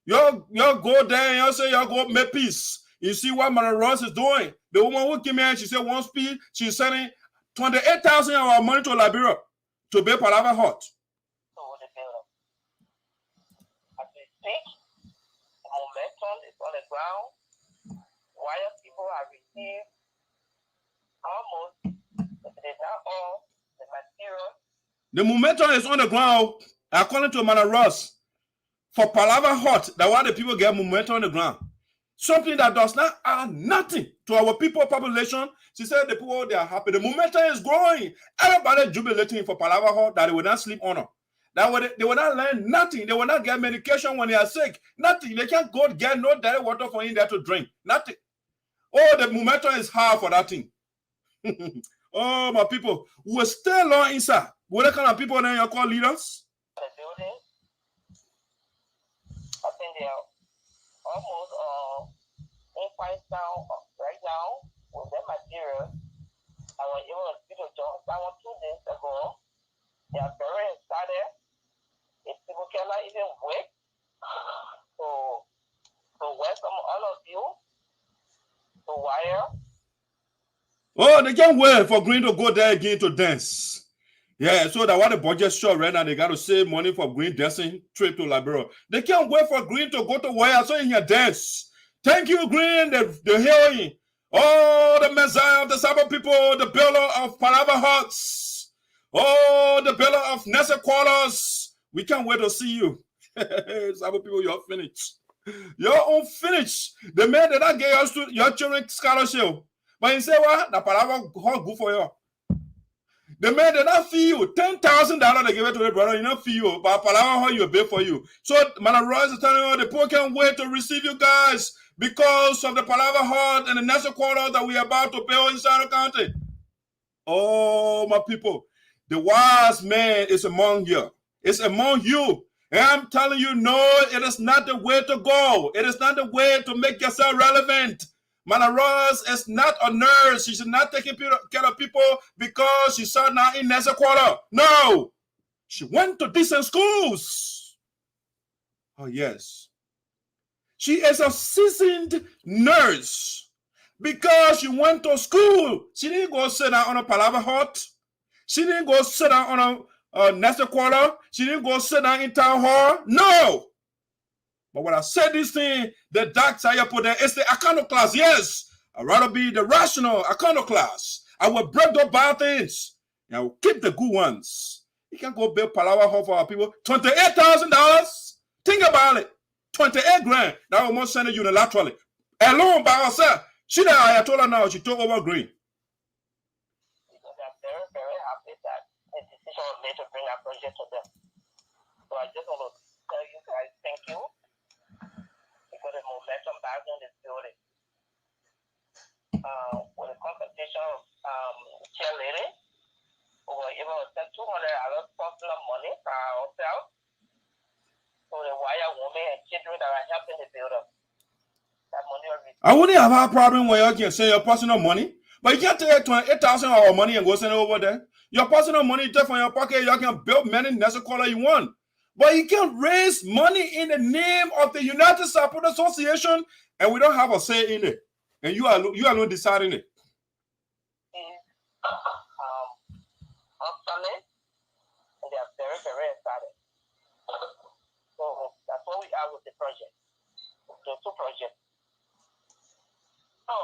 Speaker 1: Y'all go there and y'all say y'all go make peace. You see what Madam Ross is doing? The woman who came in, she said one speed, she's sending $28,000 of our money to Liberia to be Palaver hot.
Speaker 6: As we speak, momentum is on the ground. Wire people have received almost, if it is not all, the material.
Speaker 1: The momentum is on the ground, according to Madam Ross. For Palaver hot, that's why the people get momentum on the ground. Something that does not add nothing to our people population. She said the people, they are happy. The momentum is growing. Everybody jubilating for Palaver hot that they will not sleep on her. That they will not learn nothing. They will not get medication when they are sick. Nothing. They can't go get no dirty water for in there to drink. Nothing. Oh, the momentum is high for that thing. Oh, my people. We're still on inside. What kind of people then you call leaders?
Speaker 6: The building, I think they are almost in Pine Town right now with their material. I was able to speak to John someone 2 days ago. They are very excited. If people cannot even wait to welcome all of you to wire.
Speaker 1: Oh, they can't wait for Green to go there again to dance. Yeah, so that what the budget short right now, they got to save money for Green dancing trip to Liberia. They can't wait for Green to go to wire so he can dance. Thank you, Green, the heroine. Oh, the Messiah of the Sabbath people, the builder of Palaver huts. Oh, the builder of Nessa quarters. We can't wait to see you. Sabbath people, you're finished. You're unfinished. The man that I gave your children scholarship. But he said, what? The Palaver hut good for you. The man did not fee you. $10,000 they give it to the brother, you not fee you. But Palaver hut you pay for you. So Madam Royce is telling you, the poor can't wait to receive you guys because of the Palaver hut and the Nessa quarter that we are about to build inside the county. Oh, my people. The wise man is among you. It's among you. And I'm telling you, no, it is not the way to go. It is not the way to make yourself relevant. Madam Russ is not a nurse. She should not take care of people because she sat now in Nessa Quarter. No. She went to decent schools. Oh, yes. She is a seasoned nurse because she went to school. She didn't go sit down on a palaver hut. She didn't go sit down on a Nessa Quarter. She didn't go sit down in town hall. No. But when I said this thing, the dark side I put there, it's the iconoclast. Yes. I'd rather be the rational iconoclast. I will break the bad things. And I will keep the good ones. You can't go build palaver hall for our people. $28,000. Think about it. 28 grand. That will most send it unilaterally. Alone by herself. She that I told her now, she took over Green.
Speaker 6: I'm very, very happy that the decision was made to bring our project to them. So I just want to tell you guys thank you. Because the momentum back in this building. With the competition of cheerleading, we were able to send $200 personal money for ourselves. So the wire women and children that are helping the builder. That money
Speaker 1: I wouldn't have a problem where you can send your personal money, but you can't take $28,000 of our money and go send it over there. Your personal money is from your pocket. You can build many necessary you want. But you can raise money in the name of the United Support Association, and we don't have a say in it. And you are alone deciding it.
Speaker 6: Absolutely. And they are very, very excited. So that's what we are with the project. The two projects. So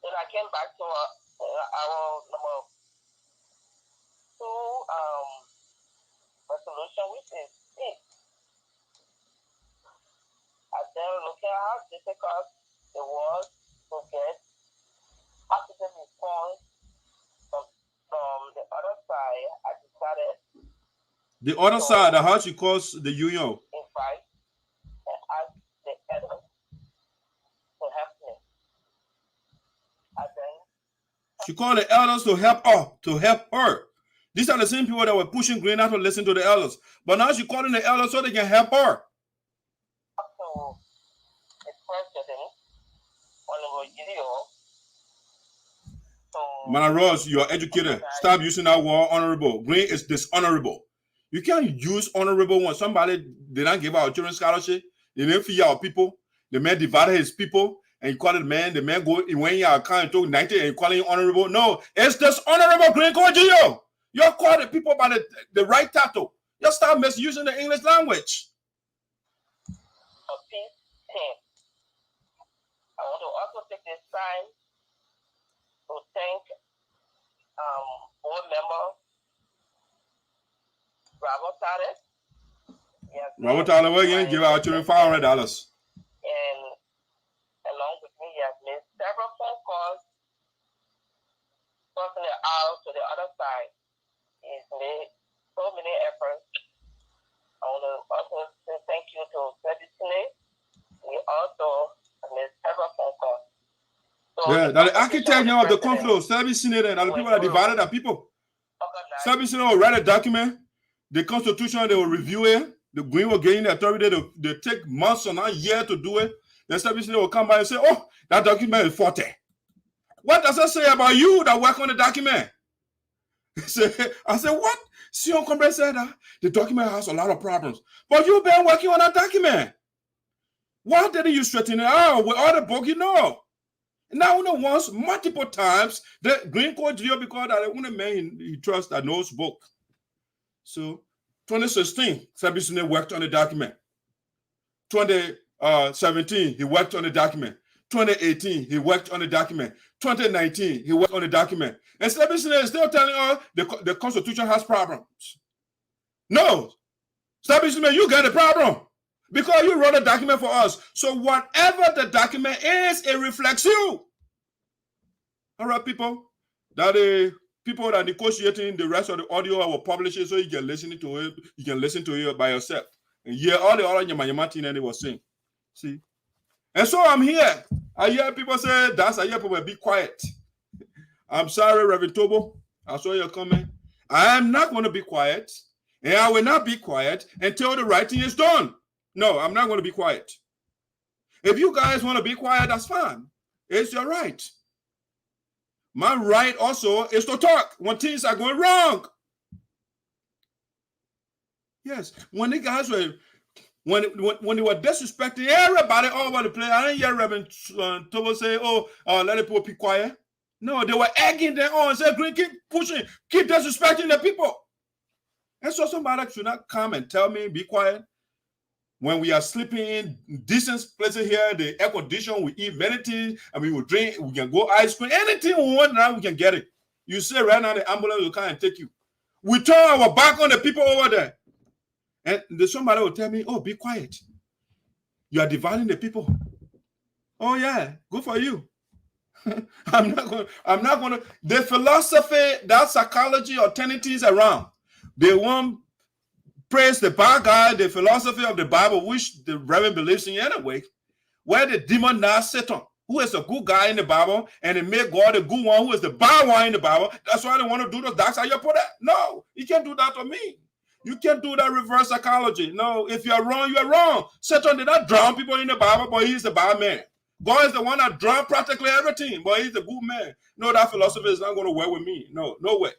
Speaker 6: then I came back to our number 2 resolution, which is peace. And then looking at how difficult it was to get positive response from the other side, I decided
Speaker 1: the other side, the house she calls the union.
Speaker 6: Invite and ask the elders to help me. And then
Speaker 1: she called the elders to help her. These are the same people that were pushing Green out to listen to the elders. But now she's calling the elders so they can help her.
Speaker 6: So the president, Honorable GELEO.
Speaker 1: Madam Russ, you're educated. Stop using that word honorable. Green is dishonorable. You can't use honorable when somebody did not give our children scholarship. They didn't feed our people. The man divided his people and you call it man. The man go in when your account and took 90 and you call it honorable. No, it's dishonorable. Green called GELEO. You're calling the people by the right title. You start misusing the English language.
Speaker 6: A peace team. I want to also take this time to thank board member Robert Tades. Yes,
Speaker 1: Robert Tades, we're going to give our children $500.
Speaker 6: And along with me, he has made several phone calls, personally out to the other side. He's made so many efforts. I want to also say thank you to ZARZAR. We also made several phone calls. So
Speaker 1: yeah, that the architect of the conflict, SINOE, and the people that divided the people. SINOE will write a document, the constitution, they will review it. The Green will gain the authority, they take months or not years to do it. The SINOE will come by and say, oh, that document is faulty. What does that say about you that work on the document? I said, what? Sion Kambleh said that the document has a lot of problems. But you've been working on that document. Why didn't you straighten it out with all the book you know? Now, once, multiple times, the Green called GELEO because that only man he trusts that knows book. So, 2016, SINOE worked on the document. 2017, he worked on the document. 2018, he worked on the document. 2019, he worked on the document. And SINOE is still telling us the Constitution has problems. No. SINOE, you got a problem. Because you wrote a document for us. So whatever the document is, it reflects you. All right, people. That the people that are negotiating the rest of the audio, I will publish it so you can listen to it. You can listen to it by yourself. And hear all the other Yamati and they were saying. See? And so I'm here. I hear people say, I hear people be quiet. I'm sorry, Reverend Tobo. I saw your comment. I am not going to be quiet, and I will not be quiet until the right thing is done. No, I'm not going to be quiet. If you guys want to be quiet, that's fine. It's your right. My right also is to talk when things are going wrong. Yes, when the guys were, when they were disrespecting everybody all over the place, I didn't hear Reverend Tobo say, let the people be quiet. No, they were egging them on and said, Green, keep pushing, keep disrespecting the people. And so somebody should not come and tell me, be quiet. When we are sleeping in decent places here, the air condition, we eat many things, and we will drink, we can go ice cream, anything we want now, we can get it. You say right now, the ambulance will come and take you. We turn our back on the people over there. And somebody will tell me, oh, be quiet. You are dividing the people. Oh, yeah, good for you. I'm not going to. The philosophy, that psychology or turning things around, they won't praise the bad guy, the philosophy of the Bible, which the Reverend believes in anyway, where the demon now Satan, who is a good guy in the Bible, and they make God a good one, who is the bad one in the Bible. That's why they want to do those dark side. You put that. No, you can't do that to me. You can't do that reverse psychology. No, if you're wrong, you're wrong. Satan did not drown people in the Bible, but he's the bad man. God is the one that drowned practically everything, but he's the good man. No, that philosophy is not going to work with me. No, no way.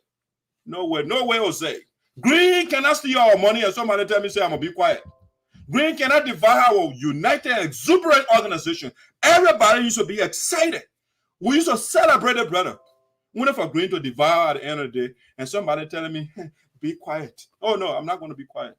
Speaker 1: No way. No way, Jose. Green cannot steal our money and somebody tell me, say, I'm going to be quiet. Green cannot divide our united, exuberant organization. Everybody used to be excited. We used to celebrate it, brother. What if Green to divide at the end of the day and somebody telling me, be quiet. Oh, no, I'm not going to be quiet.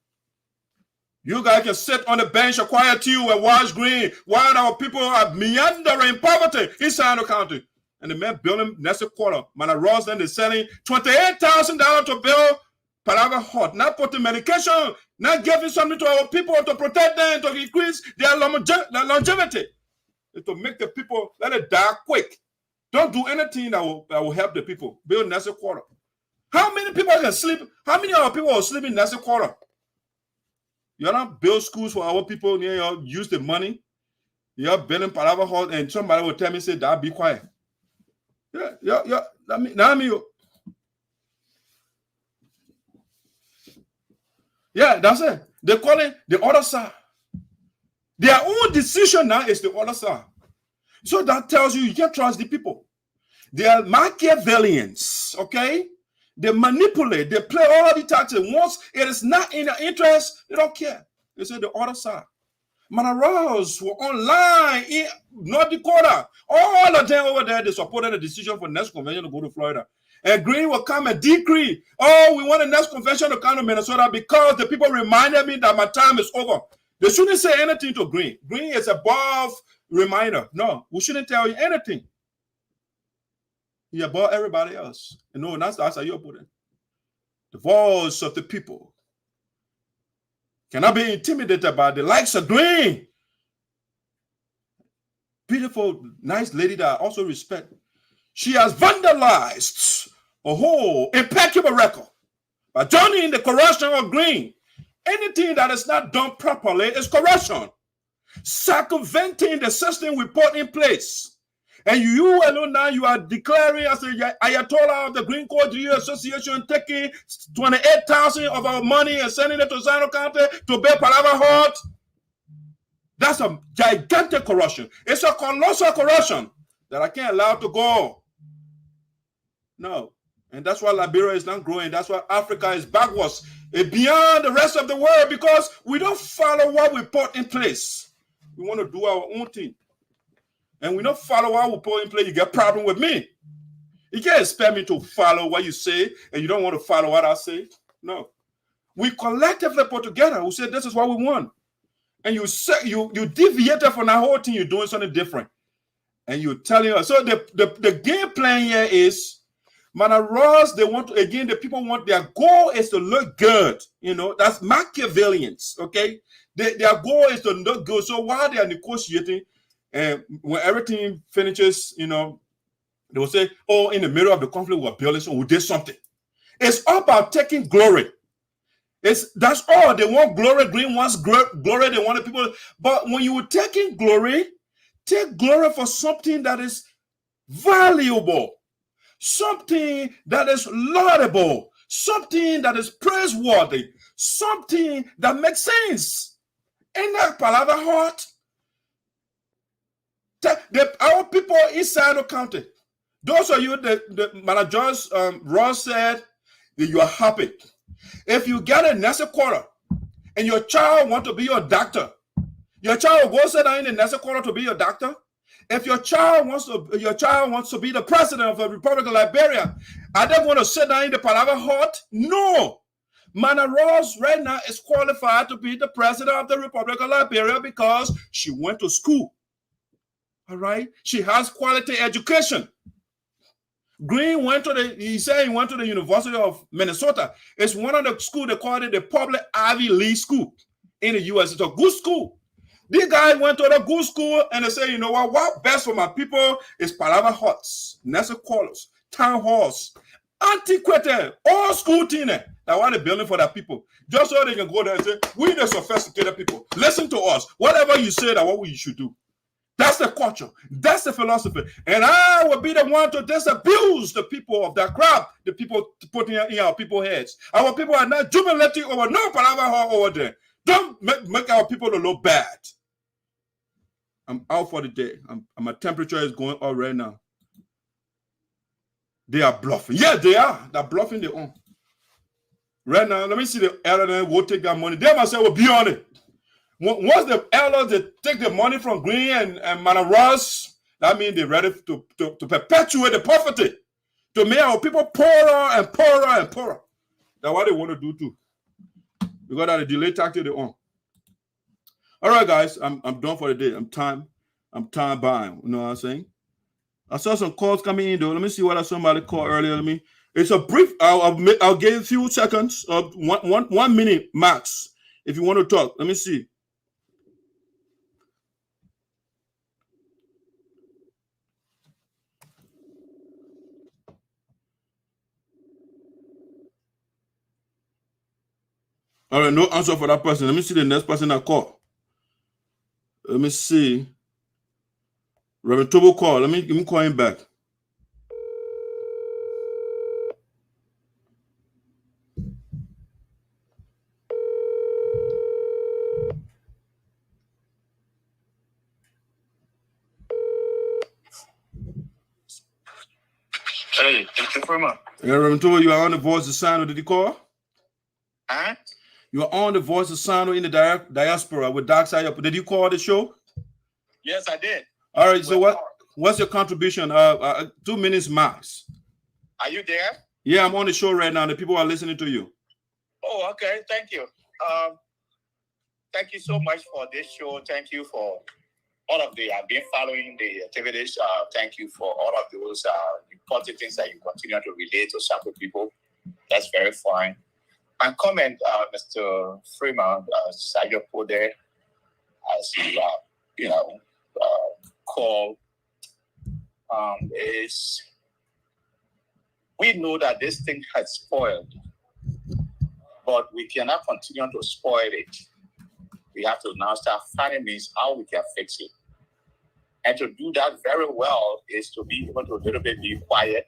Speaker 1: You guys can sit on the bench, a quiet too, and watch Green while our people are meandering in poverty in SINOE County. And the man building next quarter. Man, Ross, then they're selling $28,000 to build PALAVER hut, not putting medication, not giving something to our people to protect them, to increase their longevity. To make the people, let it die quick. Don't do anything that will help the people. Build next quarter. How many people can sleep? How many of our people are sleeping next quarter? You're not build schools for our people. You use the money. You're building PALAVER hall, and somebody will tell me, say, "Dad, be quiet." Yeah. Yeah, that's it. They call it the other side. Their own decision now is the other side. So that tells you can't trust the people. They are Machiavellians, okay? They manipulate, they play all the tactics. Once it is not in their interest, they don't care. They say the other side. Manaros were online in North Dakota. All of them over there, they supported the decision for next convention to go to Florida. And Green will come and decree, oh, we want the next convention to come to Minnesota because the people reminded me that my time is over. They shouldn't say anything to Green. Green is above reminder. No, we shouldn't tell you anything. He above everybody else. And no, that's how you put it. The voice of the people cannot be intimidated by the likes of Green. Beautiful, nice lady that I also respect. She has vandalized a whole impeccable record by joining the corruption of Green. Anything that is not done properly is corruption. Circumventing the system we put in place. And you alone now, you are declaring as a Ayatollah of the Green Court Association, taking 28,000 of our money and sending it to SINOE County to build PALAVER hut. That's a gigantic corruption. It's a colossal corruption that I can't allow to go. No. And that's why Liberia is not growing. That's why Africa is backwards beyond the rest of the world, because we don't follow what we put in place. We want to do our own thing. And we don't follow what we put in place. You get a problem with me. You can't expect me to follow what you say and you don't want to follow what I say. No. We collectively put together. We say this is what we want. And you deviated from that whole thing. You're doing something different. And you're telling us. So the game plan here is, Ross, they want to, again, the people want, their goal is to look good. You know, that's Machiavellians, okay? Their goal is to look good. So while they are negotiating, and when everything finishes, you know, they will say, oh, in the middle of the conflict, we're building, so we did something. It's all about taking glory. That's all. They want glory. Green wants glory. They want the people. But when you are taking glory, take glory for something that is valuable. something that is laudable, something that is praiseworthy, something that makes sense. In that palaver heart, our people inside the county, those of you the Manager Ross said that you are happy. If you get a nursing quarter and your child want to be your doctor, your child will go sit down in the nursing quarter to be your doctor. If your child wants to be the president of the Republic of Liberia, are they going to sit down in the palaver hut? No. Mana Ross right now is qualified to be the president of the Republic of Liberia because she went to school. All right? She has quality education. Greene he said he went to the University of Minnesota. It's one of the schools, they call it the public Ivy League school in the U.S. It's a good school. These guys went to the good school and they say, you know what best for my people is palaver huts, nursing quarters, town halls, antiquated, old school thing that what they're building for their people. Just so they can go there and say, we the sophisticated people, listen to us. Whatever you say, that's what we should do. That's the culture. That's the philosophy. And I will be the one to disabuse the people of that crap, the people putting in our people's heads. Our people are not jubilating over no palaver hut over there. Don't make our people to look bad. I'm out for the day. My temperature is going up right now. They are bluffing. Yeah, they are. They're bluffing their own. Right now, let me see the elder will take that money. They must say, we'll be on it. Once the elders they take the money from Greene and Mana Ross, that means they're ready to perpetuate the poverty, to make our people poorer and poorer and poorer. That's what they want to do too. Because that the delay tactic they're on. All right, guys, I'm done for the day. I'm time buying. You know what I'm saying? I saw some calls coming in though. Let me see what somebody called earlier. It's a brief. I'll give a few seconds of 1 minute max if you want to talk. Let me see. All right, no answer for that person. Let me see the next person I call. Let me see. Reverend Tobo call. Let me call him back.
Speaker 5: Hey, Mr. Freeman.
Speaker 1: Yeah, Reverend Tobo, you are on the Voice of SINOE. Did he call?
Speaker 5: Huh?
Speaker 1: You are on the Voice of SINOE in the diaspora with Dark Side Up. Did you call the show?
Speaker 5: Yes, I did.
Speaker 1: All right. So what's your contribution? 2 minutes max.
Speaker 5: Are you there?
Speaker 1: Yeah, I'm on the show right now. The people are listening to you.
Speaker 5: Oh, okay. Thank you. Thank you so much for this show. Thank you for all of I've been following the activities. Thank you for all of those important things that you continue to relate to sample people. That's very fine. My comment, Mr. Freeman, Sayo Pode, as you call, is we know that this thing has spoiled, but we cannot continue to spoil it. We have to now start finding means how we can fix it. And to do that very well is to be able to a little bit be quiet,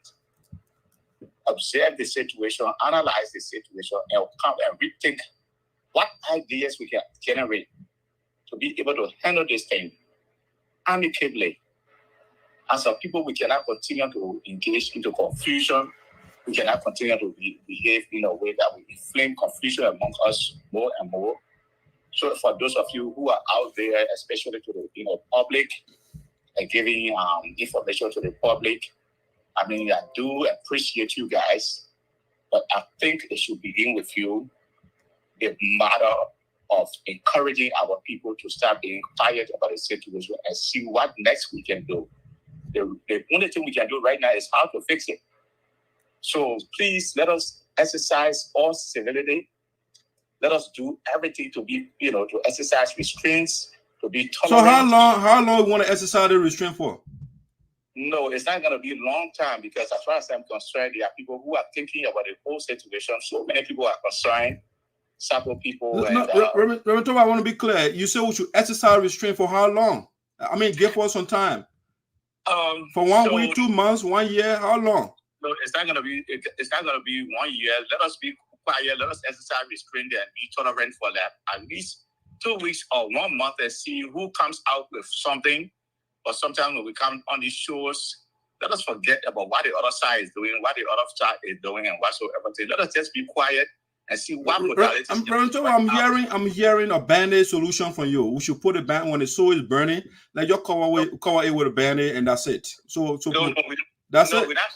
Speaker 5: observe the situation, analyze the situation, and come and rethink what ideas we can generate to be able to handle this thing amicably. As a people, we cannot continue to engage into confusion. We cannot continue to behave in a way that will inflame confusion among us more and more. So for those of you who are out there, especially to the public, and giving information to the public, I mean, I do appreciate you guys, but I think it should begin with you. The matter of encouraging our people to start being quiet about the situation and see what next we can do. The only thing we can do right now is how to fix it. So please let us exercise all civility. Let us do everything to be, to exercise restraints, to be tolerant.
Speaker 1: So how long you want to exercise the restraint for?
Speaker 5: No, it's not going to be a long time because as far as I'm concerned, there are people who are thinking about the whole situation. So many people are concerned. Several people.
Speaker 1: Reverend Toba, I want to be clear. You said we should exercise restraint for how long? I mean, give us some time. For 1 week, 2 months, 1 year, how long?
Speaker 5: No, it's not gonna be. It's not gonna be 1 year. Let us be quiet. Let us exercise restraint and be tolerant for that. At least 2 weeks or 1 month and see who comes out with something. Or sometimes when we come on these shows, let us forget about what the other side is doing, what the other side is doing, and whatsoever. Let us just be quiet and see what modalities.
Speaker 1: I'm hearing a band-aid solution from you. We should put a band when the soul is burning, like you cover it with a band-aid, and that's it. That's it.
Speaker 5: We're not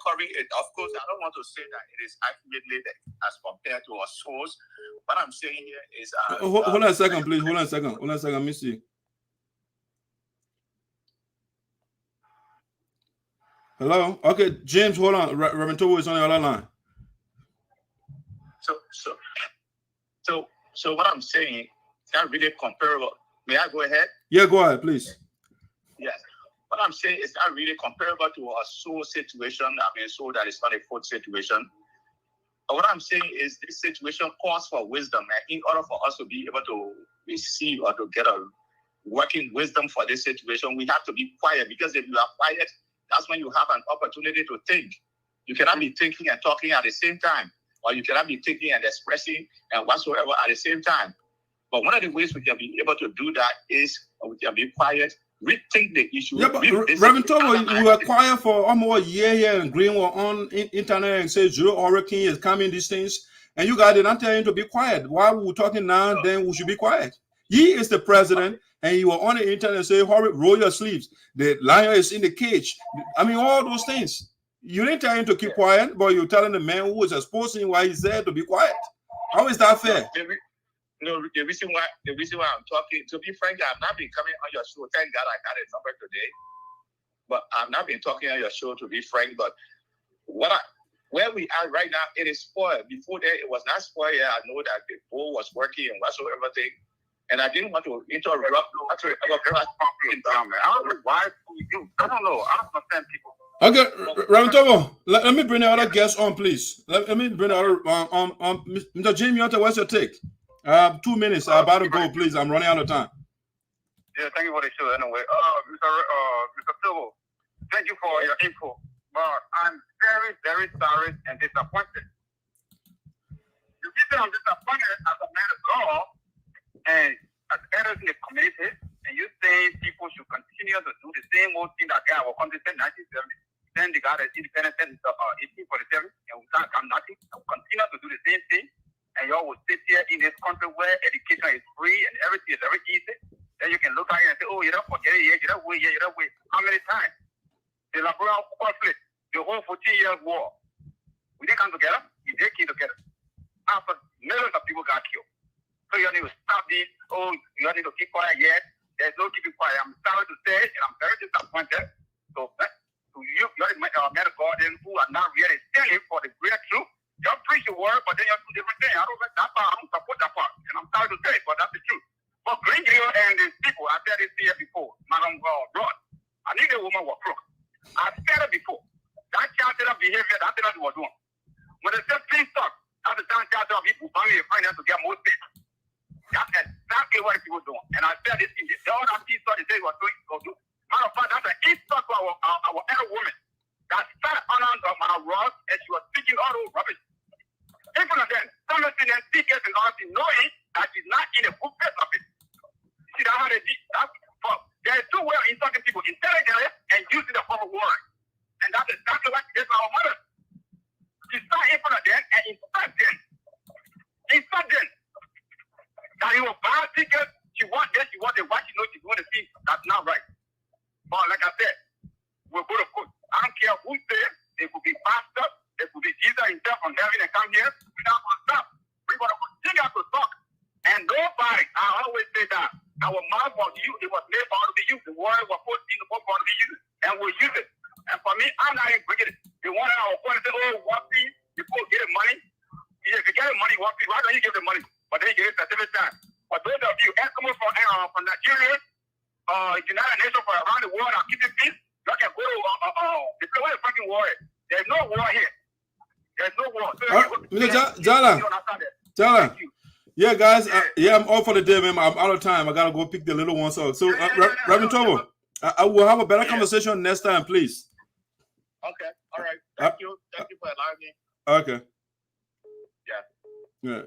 Speaker 5: covering it. Of course, I don't want to say that it is accurately as compared to our source. What I'm saying here is
Speaker 1: hold on a second, please. Hold on a second. Let me see. Hello? Okay, James, hold on. Reverend Tobo is on the other line.
Speaker 5: So what I'm saying is not really comparable. May I go ahead?
Speaker 1: Yeah, go ahead, please.
Speaker 5: Yes. What I'm saying is not really comparable to a soul situation. I mean, soul that is not a food situation. But what I'm saying is this situation calls for wisdom. And in order for us to be able to receive or to get a working wisdom for this situation, we have to be quiet. Because if you are quiet, that's when you have an opportunity to think. You cannot be thinking and talking at the same time. Or you cannot be thinking and expressing and whatsoever at the same time. But one of the ways we can be able to do that is we can be quiet, rethink the issue.
Speaker 1: Yeah, but Reverend Tobo, you were quiet for almost a year here, and Green were on internet and said Zero Hurricane is coming, these things. And you guys did not tell him to be quiet. Why we're talking now, then we should be quiet. He is the president, and you were on the internet and say, hurry, roll your sleeves. The lion is in the cage. I mean, all those things. You didn't tell him to keep quiet, but you're telling the man who is exposing why he's there to be quiet. How is that fair?
Speaker 5: No, the reason why I'm talking, to be frank, I've not been coming on your show. Thank God I got a number today. But I've not been talking on your show, to be frank. But where we are right now, it is spoiled. Before that, it was not spoiled. Yeah, I know that the board was working and whatsoever thing. And I didn't want to interrupt. I don't know why you. I don't know. I don't understand people.
Speaker 1: Okay, Reverend Tobo, let me bring the other guests on, please. Let me bring the other Mr. Jimmy, what's your take? 2 minutes. I'm about to go, please. I'm running out of time.
Speaker 5: Yeah, thank you for the show. Anyway, Mr. Tobo, thank you for your info. But I'm very, very sorry and disappointed. You see, I'm disappointed as a man of God and as elders in the community, and you say people should continue to do the same old thing that guy will come to 1970. Then they got an independent since 1847, and we can't come nothing. And we continue to do the same thing, and y'all will sit here in this country where education is free and everything is very easy. Then you can look at it and say, oh, you don't forget it, you don't wait, you don't wait. How many times? The Liberia conflict, the whole 14-year war, we didn't come together, we did keep together. After millions of people got killed. So you need to stop this. Oh, you need to keep quiet yet. There's no keeping quiet. I'm sorry to say it, and I'm very disappointed. So you're the men of God who are not really standing for the great truth. You preach the word, but then you do different things. I don't like that part. I don't support that part. And I'm sorry to say it, but that's the truth. But GREENE and these people, I said this here before, Madam Broad, I knew the woman was crook. I said it before. That child behavior, that's what they were doing. When they said please stop, that's the time child people family and finance to get more things. That's exactly what people doing. And I said this thing, the other piece of the day was doing. Matter of fact, that's an insult to our elder woman that sat on my Ross and she was speaking all those rubbish. Even then, some listening and speakers and honestly knowing that she's not in a good place of it. See, that's how they did that. There's two ways of insulting people, intelligently and using the proper word. And that's exactly what she did for our mother. She sat in front of them and insult them. Insult them. That he will buy tickets, she want this, she want that, what she knows she's going to see, that's not right. But like I said, we're going to cook. I don't care who says, it could be pastor, it could be Jesus himself from heaven and come here, we're not going to stop. We're going to continue to talk. And nobody, I always say that, our mouth was used, it was made for us to be used. The word was supposed to be used, and we'll use it. And for me, I'm not even bringing it. They want our point to say, oh, one fee, people get the money. If you get the money, one fee, why don't you give the money? But they get it at every time. But those of you coming from Nigeria, United Nations for around the world, and keeping peace, you can go to the place where the fucking war is. There's no war here. There's no war. So
Speaker 1: Jala. Yeah, guys. I'm all for the day, man. I'm out of time. I gotta go pick the little ones up. So, Reverend Tobo, I will have a better conversation next time, please.
Speaker 5: Okay. All right. Thank you for allowing me.
Speaker 1: Okay.
Speaker 5: Yeah.
Speaker 1: Yeah.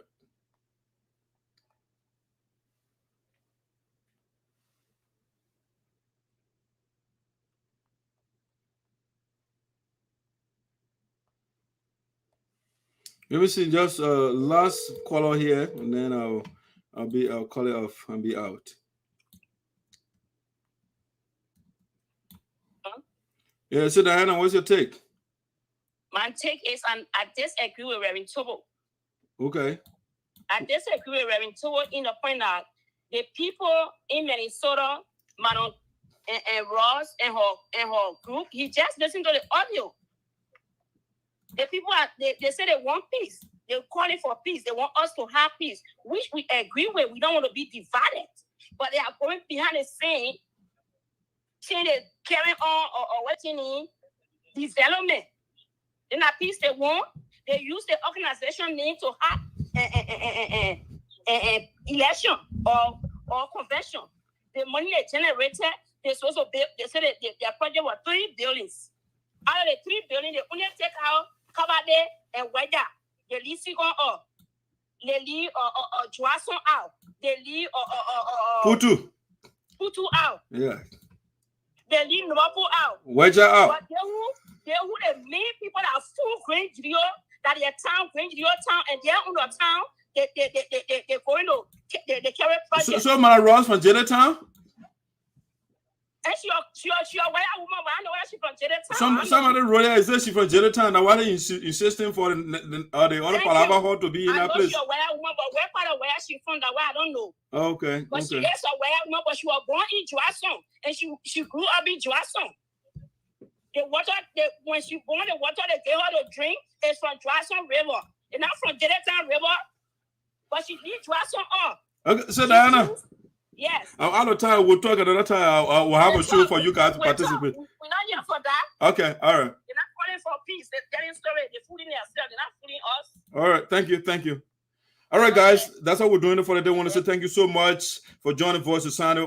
Speaker 1: Let me see, just last caller here, and then I'll call it off and be out. Yeah, so Diana, what's your take?
Speaker 7: My take is I disagree with Reverend Tobo.
Speaker 1: Okay.
Speaker 7: I disagree with Reverend Tobo in the point that the people in Minnesota, Manon and Ross and her group, he just listened to the audio. The people they say they want peace. They're calling for peace. They want us to have peace, which we agree with. We don't want to be divided. But they are going behind the scene, saying they're carrying on or what you need, development. Then that peace they want, they use the organization name to have an election or convention. The money they generated, they're supposed to build, they said that their project was 3 buildings. Out of the 3 buildings, they only take out Kambleh and Weather. They leave Sigon up. They leave Joasson out. They leave
Speaker 1: Putu
Speaker 7: out.
Speaker 1: Yeah.
Speaker 7: They leave Nwapo out.
Speaker 1: Weather out.
Speaker 7: But they who the main people that are full Green GELEO, that their town, Green GELEO town, and their own town, they going to they carry project.
Speaker 1: So my Ross from Jeletown?
Speaker 7: And she a white woman, but I know where she from Jeletown.
Speaker 1: Somebody wrote there, is she from Jeletown? Now why are you insisting for the other Palaver hall to be in that place?
Speaker 7: I know she a white woman, but where part of where she from, that way I don't know.
Speaker 1: Okay.
Speaker 7: But she is a white woman, but she was born in Joasson, and she grew up in Joasson. The water, when she born, the water they gave her to drink is from Joasson River. It's not from Jeletown River, but she leave Joasson up.
Speaker 1: Okay, so Diana.
Speaker 7: Yes.
Speaker 1: I'm out of time. We'll talk another time. We'll have a show for you guys to participate.
Speaker 7: We're not here for that.
Speaker 1: Okay, all right.
Speaker 7: They're not calling for peace. They're telling story. They're fooling themselves. They're not fooling us.
Speaker 1: All right, thank you. All right, guys, that's how we're doing it for the day. I want to say thank you so much for joining Voice of SINOE.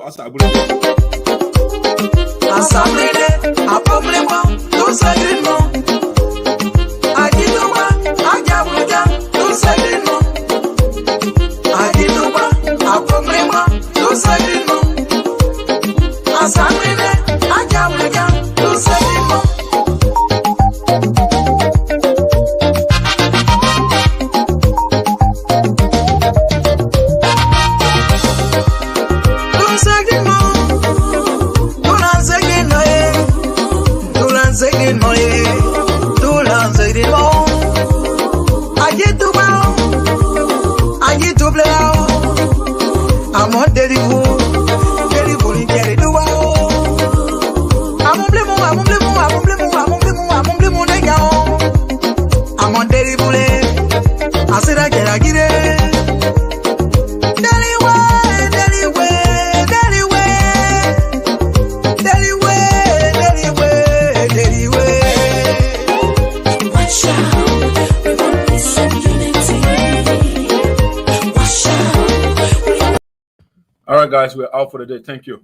Speaker 1: All right, guys, we're out for the day. Thank you.